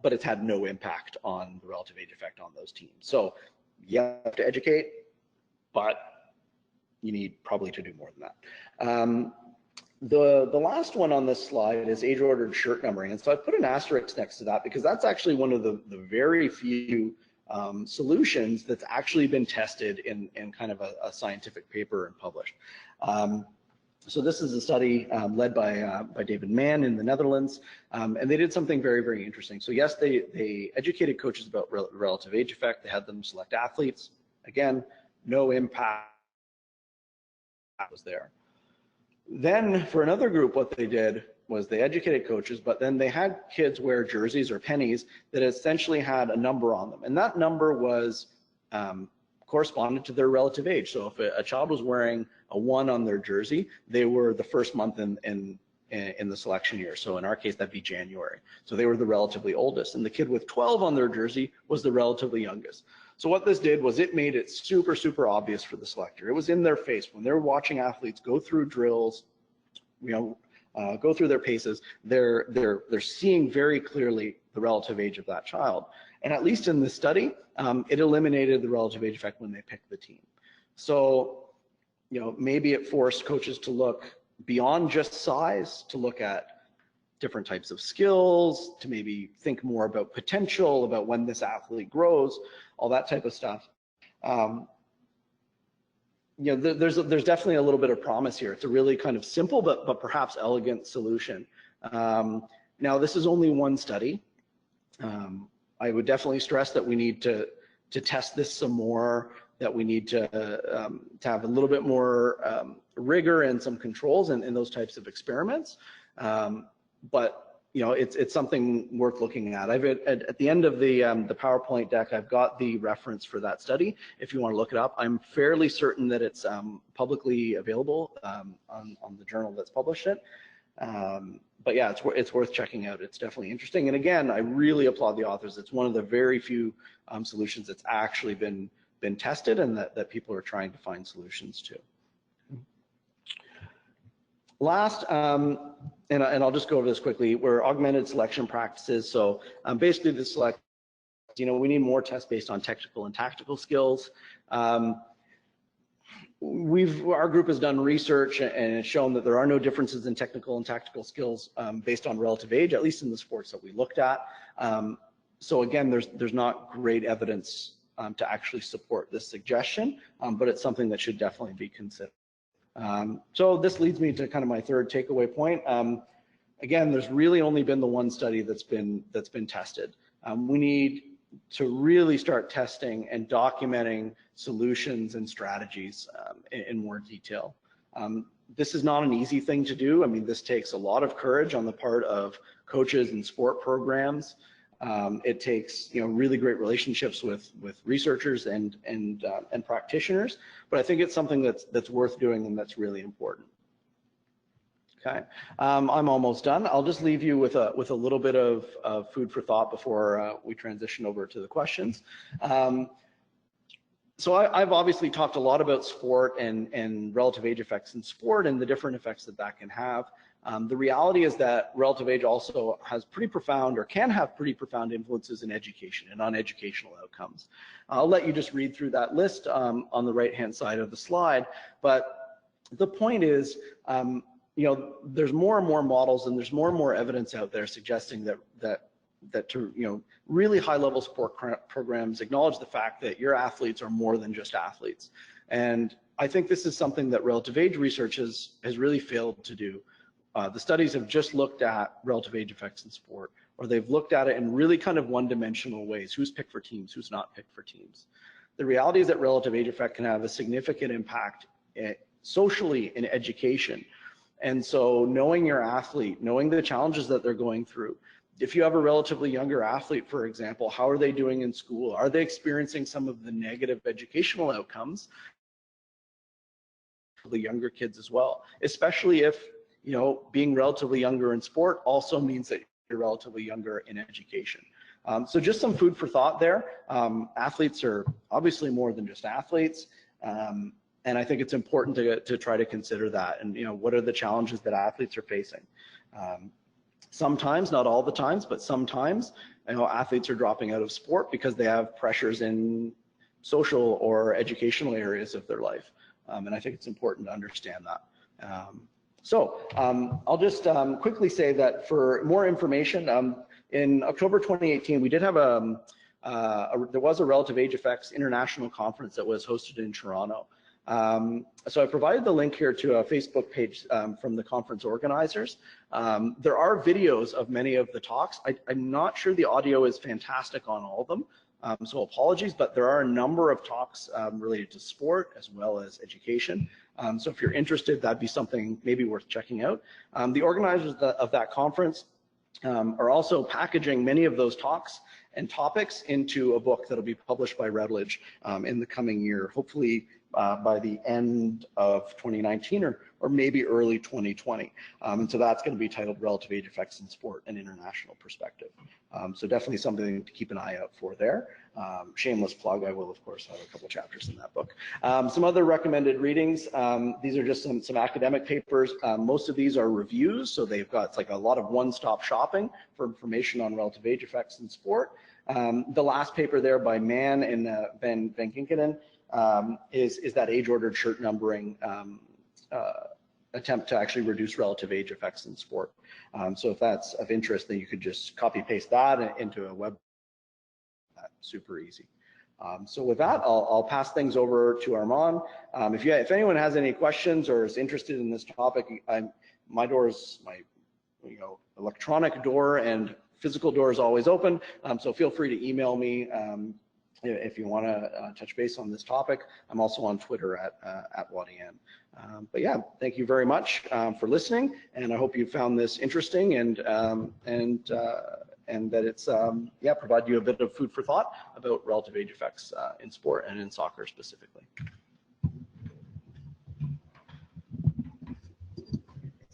but it's had no impact on the relative age effect on those teams. So you have to educate, but you need probably to do more than that. The last one on this slide is age-ordered shirt numbering, and so I put an asterisk next to that because that's actually one of the very few solutions that's actually been tested in kind of a scientific paper and published. So this is a study led by David Mann in the Netherlands, and they did something very, very interesting. So yes, they educated coaches about relative age effect. They had them select athletes. Again, no impact was there. Then for another group, what they did was they educated coaches, but then they had kids wear jerseys or pennies that essentially had a number on them. And that number was corresponded to their relative age. So if a child was wearing a 1 on their jersey, they were the first month in the selection year. So in our case, that'd be January. So they were the relatively oldest. And the kid with 12 on their jersey was the relatively youngest. So what this did was it made it super, super obvious for the selector. It was in their face when they're watching athletes go through drills, go through their paces. They're seeing very clearly the relative age of that child. And at least in this study, it eliminated the relative age effect when they picked the team. So, maybe it forced coaches to look beyond just size, to look at different types of skills, to maybe think more about potential, about when this athlete grows, all that type of stuff. There's definitely a little bit of promise here. It's a really kind of simple but perhaps elegant solution. Now, this is only one study. I would definitely stress that we need to test this some more, that we need to have a little bit more rigor and some controls in those types of experiments. But you know, it's something worth looking at. At the end of the PowerPoint deck, I've got the reference for that study. If you want to look it up, I'm fairly certain that it's publicly available on the journal that's published it. But yeah, it's worth checking out. It's definitely interesting. And again, I really applaud the authors. It's one of the very few solutions that's actually been tested and that people are trying to find solutions to. Last, and I'll just go over this quickly, were augmented selection practices. So basically the select, you know, we need more tests based on technical and tactical skills. Our group has done research and it's shown that there are no differences in technical and tactical skills based on relative age, at least in the sports that we looked at. So again, there's not great evidence to actually support this suggestion, but it's something that should definitely be considered. So this leads me to kind of my third takeaway point. Again, there's really only been the one study that's been tested. We need to really start testing and documenting solutions and strategies in more detail. This is not an easy thing to do. I mean, this takes a lot of courage on the part of coaches and sport programs. It takes, you know, really great relationships with researchers and practitioners, but I think it's something that's worth doing and that's really important. Okay, I'm almost done. I'll just leave you with a little bit of food for thought before we transition over to the questions. So I've obviously talked a lot about sport and relative age effects in sport and the different effects that can have. The reality is that relative age also has pretty profound, or can have pretty profound influences in education and on educational outcomes. I'll let you just read through that list on the right-hand side of the slide, but the point is, you know, there's more and more models and there's more and more evidence out there suggesting that to, you know, really high-level sport programs acknowledge the fact that your athletes are more than just athletes. And I think this is something that relative age research has really failed to do. The studies have just looked at relative age effects in sport, or they've looked at it in really kind of one-dimensional ways. Who's picked for teams, who's not picked for teams. The reality is that relative age effect can have a significant impact socially in education. And so knowing your athlete, knowing the challenges that they're going through, if you have a relatively younger athlete, for example, how are they doing in school? Are they experiencing some of the negative educational outcomes? The younger kids as well, especially if, you know, being relatively younger in sport also means that you're relatively younger in education. So just some food for thought there. Athletes are obviously more than just athletes. And I think it's important to try to consider that. And, you know, what are the challenges that athletes are facing? Sometimes, not all the times, but sometimes, you know, athletes are dropping out of sport because they have pressures in social or educational areas of their life. And I think it's important to understand that. So I'll just quickly say that for more information, in October 2018, we did have there was a Relative Age Effects International Conference that was hosted in Toronto. So I provided the link here to a Facebook page from the conference organizers. There are videos of many of the talks. I'm not sure the audio is fantastic on all of them, so apologies, but there are a number of talks related to sport as well as education. So if you're interested, that'd be something maybe worth checking out. The organizers of that conference are also packaging many of those talks and topics into a book that'll be published by Routledge in the coming year, hopefully by the end of 2019 or maybe early 2020. And so that's going to be titled Relative Age Effects in Sport, an International Perspective. So definitely something to keep an eye out for there. Shameless plug, I will of course have a couple chapters in that book. Some other recommended readings, these are just some academic papers. Most of these are reviews, so they've got, it's like a lot of one-stop shopping for information on relative age effects in sport. The last paper there by Mann and Van Ginkenen is that age-ordered shirt numbering attempt to actually reduce relative age effects in sport. So if that's of interest, then you could just copy paste that into a web. Super easy. So with that, I'll pass things over to Armand. If anyone has any questions or is interested in this topic, my door is my electronic door and physical door is always open. So feel free to email me if you want to touch base on this topic. I'm also on Twitter at Wattie. But yeah, thank you very much for listening, and I hope you found this interesting and that it's provide you a bit of food for thought about relative age effects in sport and in soccer specifically.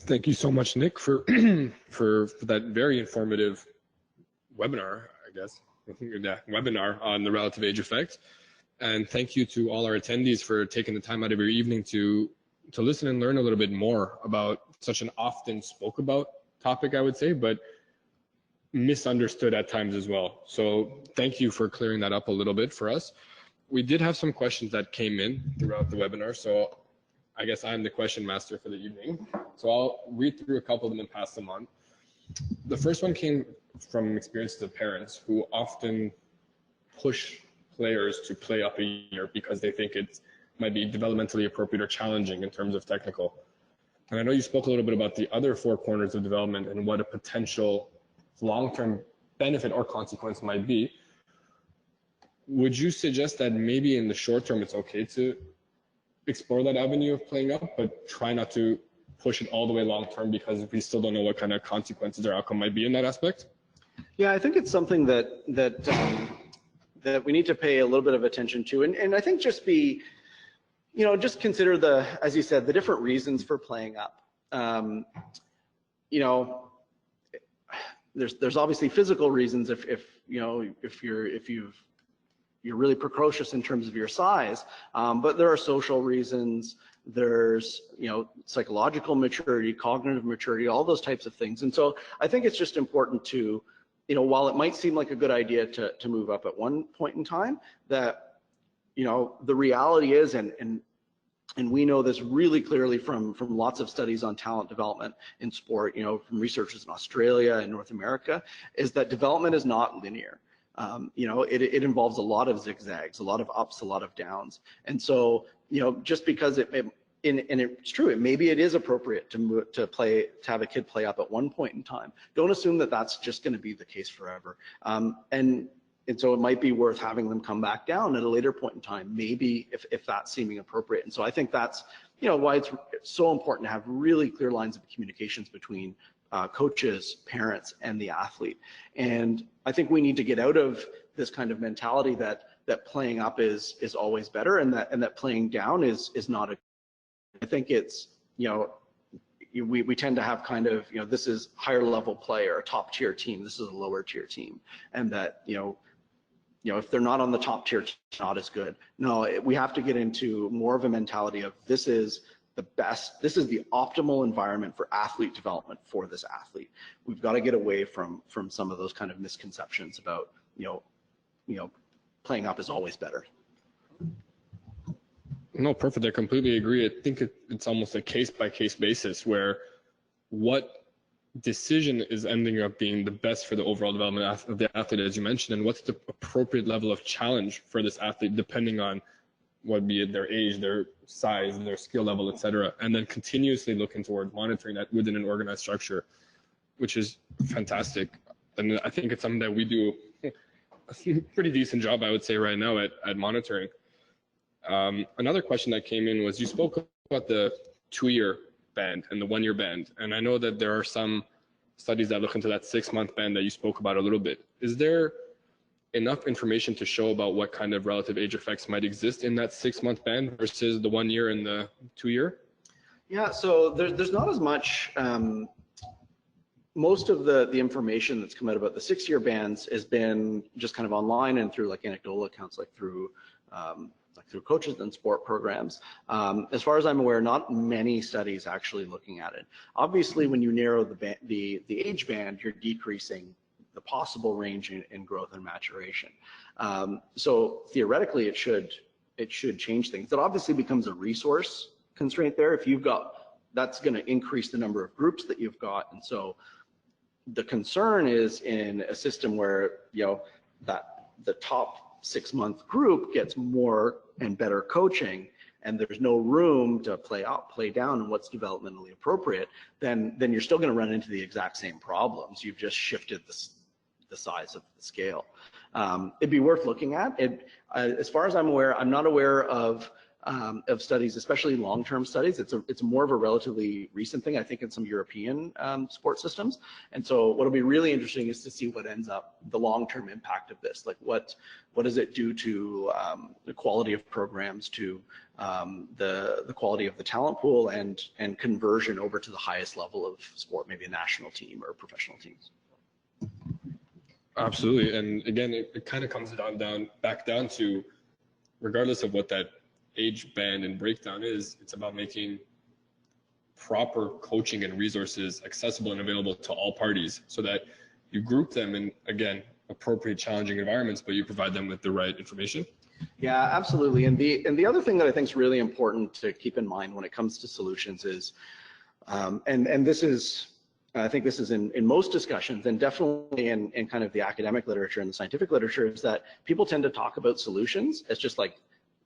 Thank you so much, Nick, for for that very informative webinar, I guess. Yeah, webinar on the relative age effect. And thank you to all our attendees for taking the time out of your evening to listen and learn a little bit more about such an often spoke about topic, I would say, but misunderstood at times as well. So thank you for clearing that up a little bit for us. We did have some questions that came in throughout the webinar, so I guess I'm the question master for the evening. So I'll read through a couple of them and pass them on. The first one came from experiences of parents who often push players to play up a year because they think it might be developmentally appropriate or challenging in terms of technical. And I know you spoke a little bit about the other four corners of development and what a potential long-term benefit or consequence might be. Would you suggest that maybe in the short term it's okay to explore that avenue of playing up, but try not to push it all the way long term because we still don't know what kind of consequences or outcome might be in that aspect? Yeah, I think it's something that we need to pay a little bit of attention to, and I think just be, just consider the, as you said, the different reasons for playing up. There's obviously physical reasons if you're really precocious in terms of your size, but there are social reasons, there's psychological maturity, cognitive maturity, all those types of things. And so I think it's just important to, while it might seem like a good idea to move up at one point in time, that the reality is, and we know this really clearly from lots of studies on talent development in sport, from researchers in Australia and North America, is that development is not linear. It involves a lot of zigzags, a lot of ups, a lot of downs. And so, just because and it's true, maybe it is appropriate to have a kid play up at one point in time. Don't assume that that's just going to be the case forever. And so it might be worth having them come back down at a later point in time, maybe if that's seeming appropriate. And so I think that's, why it's so important to have really clear lines of communications between coaches, parents, and the athlete. And I think we need to get out of this kind of mentality that playing up is always better, and that playing down is not a. I think it's, we tend to have kind of, this is higher level play or a top tier team, this is a lower tier team, and that if they're not on the top tier, it's not as good. No, we have to get into more of a mentality of this is the best, this is the optimal environment for athlete development for this athlete. We've got to get away from some of those kind of misconceptions about, playing up is always better. No, perfect. I completely agree. I think it's almost a case-by-case basis where what decision is ending up being the best for the overall development of the athlete, as you mentioned, and what's the appropriate level of challenge for this athlete, depending on what be it their age, their size, their skill level, etc. And then continuously looking towards monitoring that within an organized structure, which is fantastic. And I think it's something that we do a pretty decent job, I would say, right now at monitoring. Another question that came in was, you spoke about the 2-year band and the 1-year band. And I know that there are some studies that look into that 6-month band that you spoke about a little bit. Is there enough information to show about what kind of relative age effects might exist in that 6-month band versus the 1 year and the 2-year? Yeah, so there's not as much. Most of the information that's come out about the 6-year bands has been just kind of online and through like anecdotal accounts, like through coaches and sport programs. As far as I'm aware, not many studies actually looking at it. Obviously, when you narrow the age band, you're decreasing the possible range in growth and maturation. So theoretically, it should change things. It obviously becomes a resource constraint there. If you've got, that's going to increase the number of groups that you've got, and so the concern is in a system where that the top 6-month group gets more and better coaching, and there's no room to play up, play down, and what's developmentally appropriate, then you're still going to run into the exact same problems. You've just shifted the the size of the scale. It'd be worth looking at. As far as I'm aware, I'm not aware of studies, especially long-term studies. It's more of a relatively recent thing, I think, in some European sport systems. And so what'll be really interesting is to see what ends up the long-term impact of this. Like what does it do to the quality of programs, to the quality of the talent pool, and conversion over to the highest level of sport, maybe a national team or professional teams. Absolutely. And again, it kind of comes back down to, regardless of what that age band and breakdown is, it's about making proper coaching and resources accessible and available to all parties, so that you group them in, again, appropriate challenging environments, but you provide them with the right information. Yeah, absolutely. And the other thing that I think is really important to keep in mind when it comes to solutions is, and this is, I think this is in most discussions, and definitely in kind of the academic literature and the scientific literature, is that people tend to talk about solutions as just like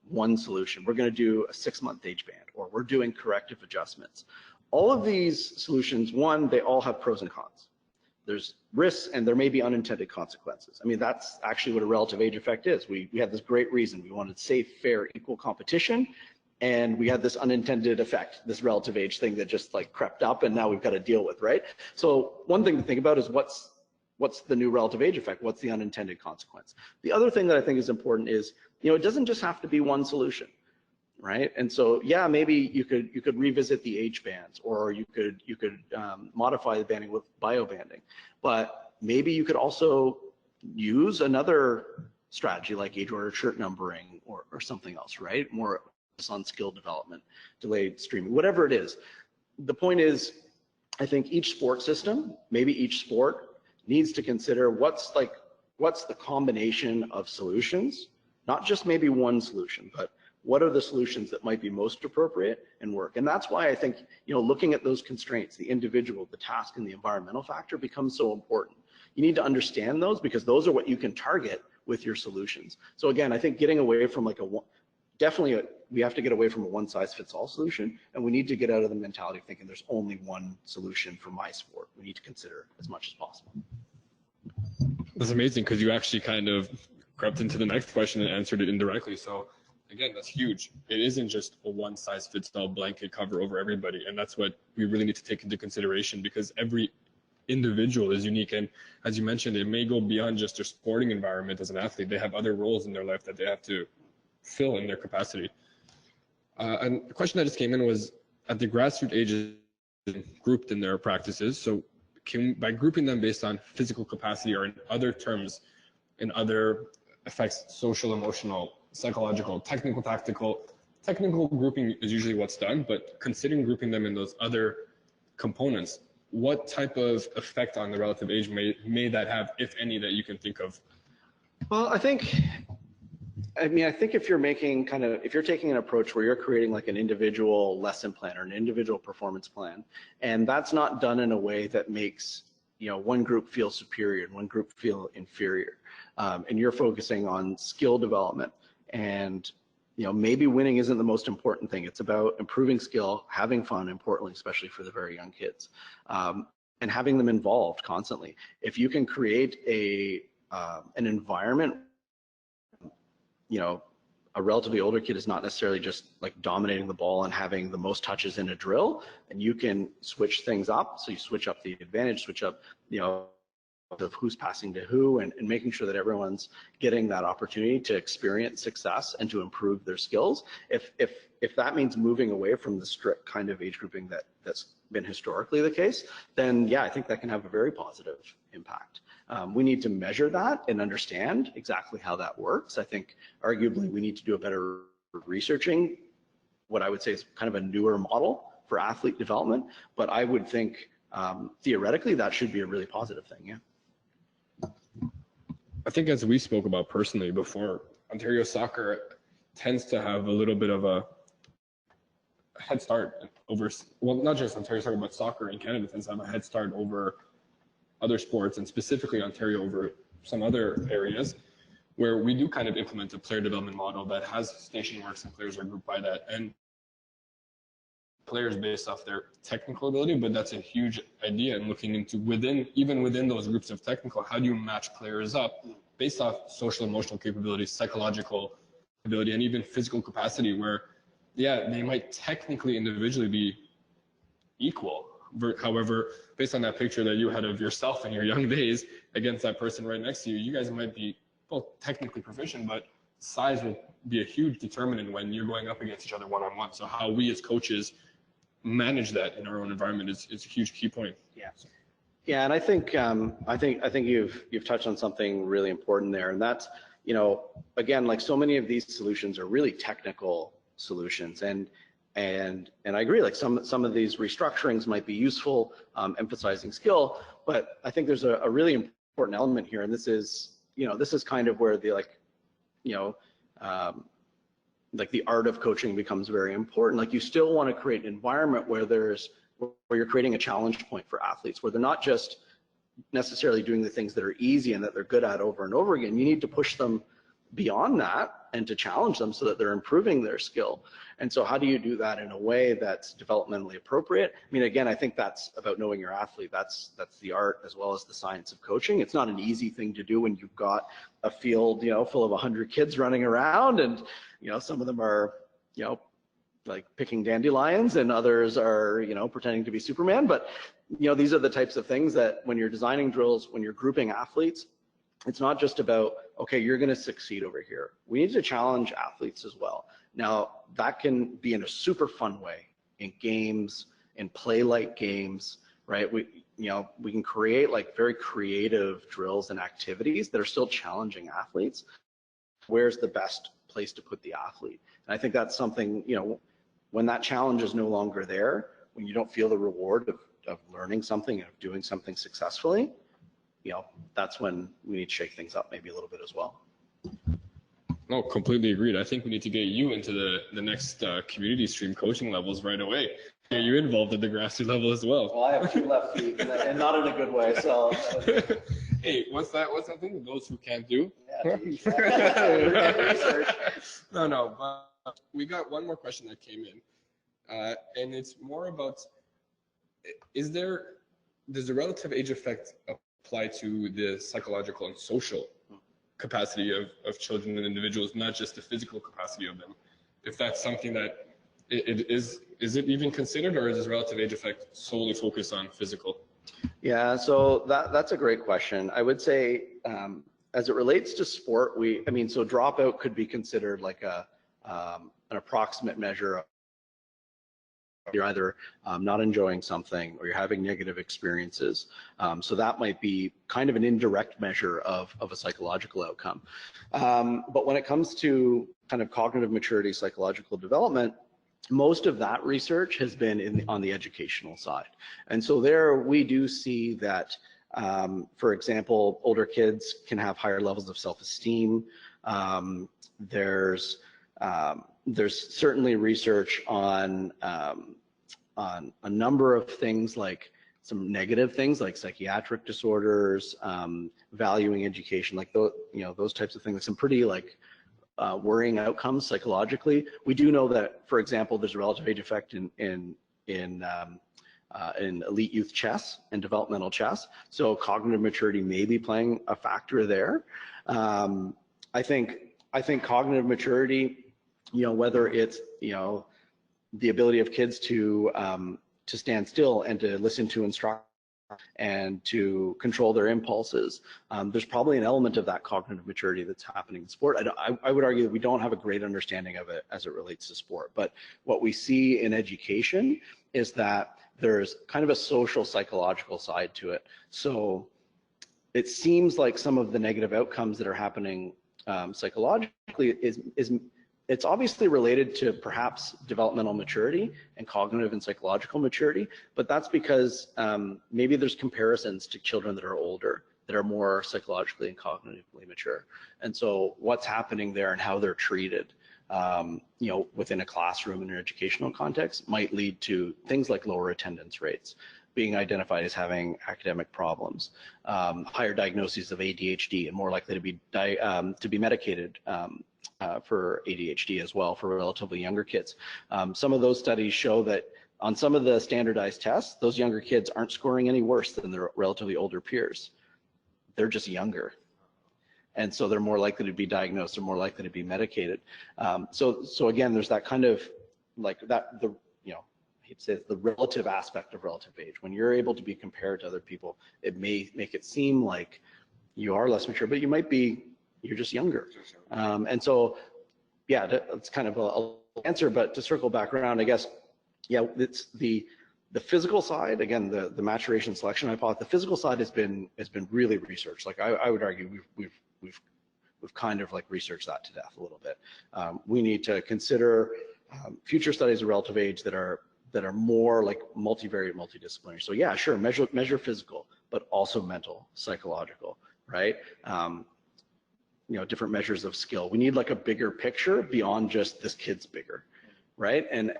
one solution. We're going to do a 6-month age band, or we're doing corrective adjustments. All of these solutions, one, they all have pros and cons. There's risks and there may be unintended consequences. I mean, that's actually what a relative age effect is. We had this great reason. We wanted safe, fair, equal competition, and we had this unintended effect, this relative age thing that just like crept up, and now we've got to deal with, right? So one thing to think about is what's the new relative age effect? What's the unintended consequence? The other thing that I think is important is, it doesn't just have to be one solution, right? And so, yeah, maybe you could revisit the age bands, or you could modify the banding with biobanding, but maybe you could also use another strategy like age-ordered shirt numbering or something else, right? More on skill development, delayed streaming, whatever it is. The point is, I think each sport system, maybe each sport, needs to consider what's the combination of solutions, not just maybe one solution, but what are the solutions that might be most appropriate and work. And that's why I think, looking at those constraints, the individual, the task, and the environmental factor becomes so important. You need to understand those, because those are what you can target with your solutions. So again, I think getting away from we have to get away from a one-size-fits-all solution, and we need to get out of the mentality of thinking there's only one solution for my sport. We need to consider as much as possible. That's amazing, because you actually kind of crept into the next question and answered it indirectly. So again, that's huge. It isn't just a one-size-fits-all blanket cover over everybody, and that's what we really need to take into consideration, because every individual is unique. And as you mentioned, it may go beyond just their sporting environment as an athlete. They have other roles in their life that they have to fill in their capacity. And the question that just came in was, at the grassroots ages grouped in their practices, so by grouping them based on physical capacity, or in other terms, in other effects, social, emotional, psychological, technical, tactical. Technical grouping is usually what's done, but considering grouping them in those other components, what type of effect on the relative age may that have, if any, that you can think of? Well, I think if you're taking an approach where you're creating like an individual lesson plan or an individual performance plan, and that's not done in a way that makes one group feel superior and one group feel inferior, and you're focusing on skill development, and maybe winning isn't the most important thing. It's about improving skill, having fun, importantly, especially for the very young kids, and having them involved constantly. If you can create an environment, a relatively older kid is not necessarily just like dominating the ball and having the most touches in a drill, and you can switch things up. So you switch up the advantage, switch up, of who's passing to who, and making sure that everyone's getting that opportunity to experience success and to improve their skills. If that means moving away from the strict kind of age grouping that's been historically the case, then yeah, I think that can have a very positive impact. We need to measure that and understand exactly how that works. I think arguably we need to do a better researching what I would say is kind of a newer model for athlete development, but I would think theoretically that should be a really positive thing, yeah. I think, as we spoke about personally before, Ontario soccer tends to have a little bit of a head start over, well, not just Ontario soccer, but soccer in Canada tends to have a head start over other sports, and specifically Ontario over some other areas, where we do kind of implement a player development model that has station marks and players are grouped by that. And players based off their technical ability, but that's a huge idea. And looking into even within those groups of technical, how do you match players up based off social emotional capabilities, psychological ability, and even physical capacity, where, yeah, they might technically individually be equal. However, based on that picture that you had of yourself in your young days against that person right next to you, you guys might be both technically proficient, but size will be a huge determinant when you're going up against each other one-on-one. So how we as coaches manage that in our own environment is a huge key point. Yeah. Yeah, and I think you've touched on something really important there, and that's, you know, again, like so many of these solutions are really technical solutions, and I agree, like some of these restructurings might be useful, emphasizing skill, but I think there's a really important element here, and this is kind of where the like the art of coaching becomes very important. Like you still want to create an environment where you're creating a challenge point for athletes, where they're not just necessarily doing the things that are easy and that they're good at over and over again. You need to push them beyond that and to challenge them so that they're improving their skill. And so how do you do that in a way that's developmentally appropriate? I mean, again, I think that's about knowing your athlete. That's the art as well as the science of coaching. It's not an easy thing to do when you've got a field, you know, full of 100 kids running around, and, you know, some of them are, you know, like picking dandelions, and others are, you know, pretending to be Superman. But, you know, these are the types of things that when you're designing drills, when you're grouping athletes, it's not just about, okay, you're going to succeed over here. We need to challenge athletes as well. Now, that can be in a super fun way, in games, in play-like games, right? We can create like very creative drills and activities that are still challenging athletes. Where's the best place to put the athlete? And I think that's something, you know, when that challenge is no longer there, when you don't feel the reward of learning something and of doing something successfully, you know, that's when we need to shake things up maybe a little bit as well. No, completely agreed. I think we need to get you into the next community stream coaching levels right away. Get you involved at the grassroots level as well. Well, I have 2 left feet, and not in a good way. So. Hey, what's that thing? Those who can't do. Yeah. No. But we got one more question that came in, and it's more about: does the relative age effect apply to the psychological and social capacity of children and individuals, not just the physical capacity of them? If that's something that is it even considered, or is this relative age effect solely focused on physical? Yeah, so that's a great question. I would say, as it relates to sport, so dropout could be considered like an approximate measure of you're either not enjoying something or you're having negative experiences. So that might be kind of an indirect measure of a psychological outcome. But when it comes to kind of cognitive maturity, psychological development, most of that research has been on the educational side. And so there we do see that, for example, older kids can have higher levels of self-esteem. There's certainly research on a number of things, like some negative things like psychiatric disorders, valuing education, like those types of things, like some pretty worrying outcomes psychologically. We do know that, for example, there's a relative age effect in elite youth chess and developmental chess. So cognitive maturity may be playing a factor there. I think cognitive maturity, whether it's the ability of kids to stand still and to listen to instructions and to control their impulses, there's probably an element of that cognitive maturity that's happening in sport. I would argue that we don't have a great understanding of it as it relates to sport, but what we see in education is that there's kind of a social psychological side to it. So it seems like some of the negative outcomes that are happening psychologically it's obviously related to perhaps developmental maturity and cognitive and psychological maturity, but that's because maybe there's comparisons to children that are older, that are more psychologically and cognitively mature. And so what's happening there and how they're treated, within a classroom in an educational context might lead to things like lower attendance rates, being identified as having academic problems, higher diagnoses of ADHD, and more likely to be medicated for ADHD as well for relatively younger kids. Some of those studies show that on some of the standardized tests, those younger kids aren't scoring any worse than their relatively older peers. They're just younger. And so they're more likely to be diagnosed, they're more likely to be medicated. So again, there's that kind of like that, I hate to say it, the relative aspect of relative age. When you're able to be compared to other people, it may make it seem like you are less mature, but you're just younger. And so, yeah, that's kind of a answer, but to circle back around, I guess, yeah, it's the physical side, again, the maturation selection hypothesis, the physical side has been really researched. Like I would argue we've kind of like researched that to death a little bit. We need to consider future studies of relative age that are more like multivariate, multidisciplinary. So yeah, sure, measure physical, but also mental, psychological, right? Different measures of skill. We need like a bigger picture beyond just this kid's bigger, right? And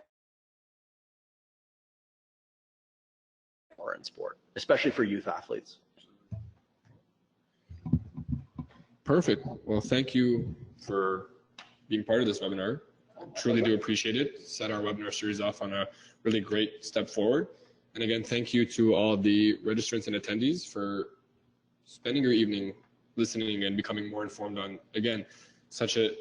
in sport, especially for youth athletes. Perfect. Well, thank you for being part of this webinar. I truly do appreciate it. Set our webinar series off on a really great step forward. And again, thank you to all the registrants and attendees for spending your evening listening and becoming more informed on, again, such a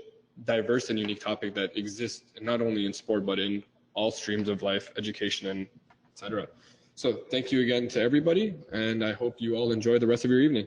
diverse and unique topic that exists not only in sport, but in all streams of life, education, and etc. So thank you again to everybody, and I hope you all enjoy the rest of your evening.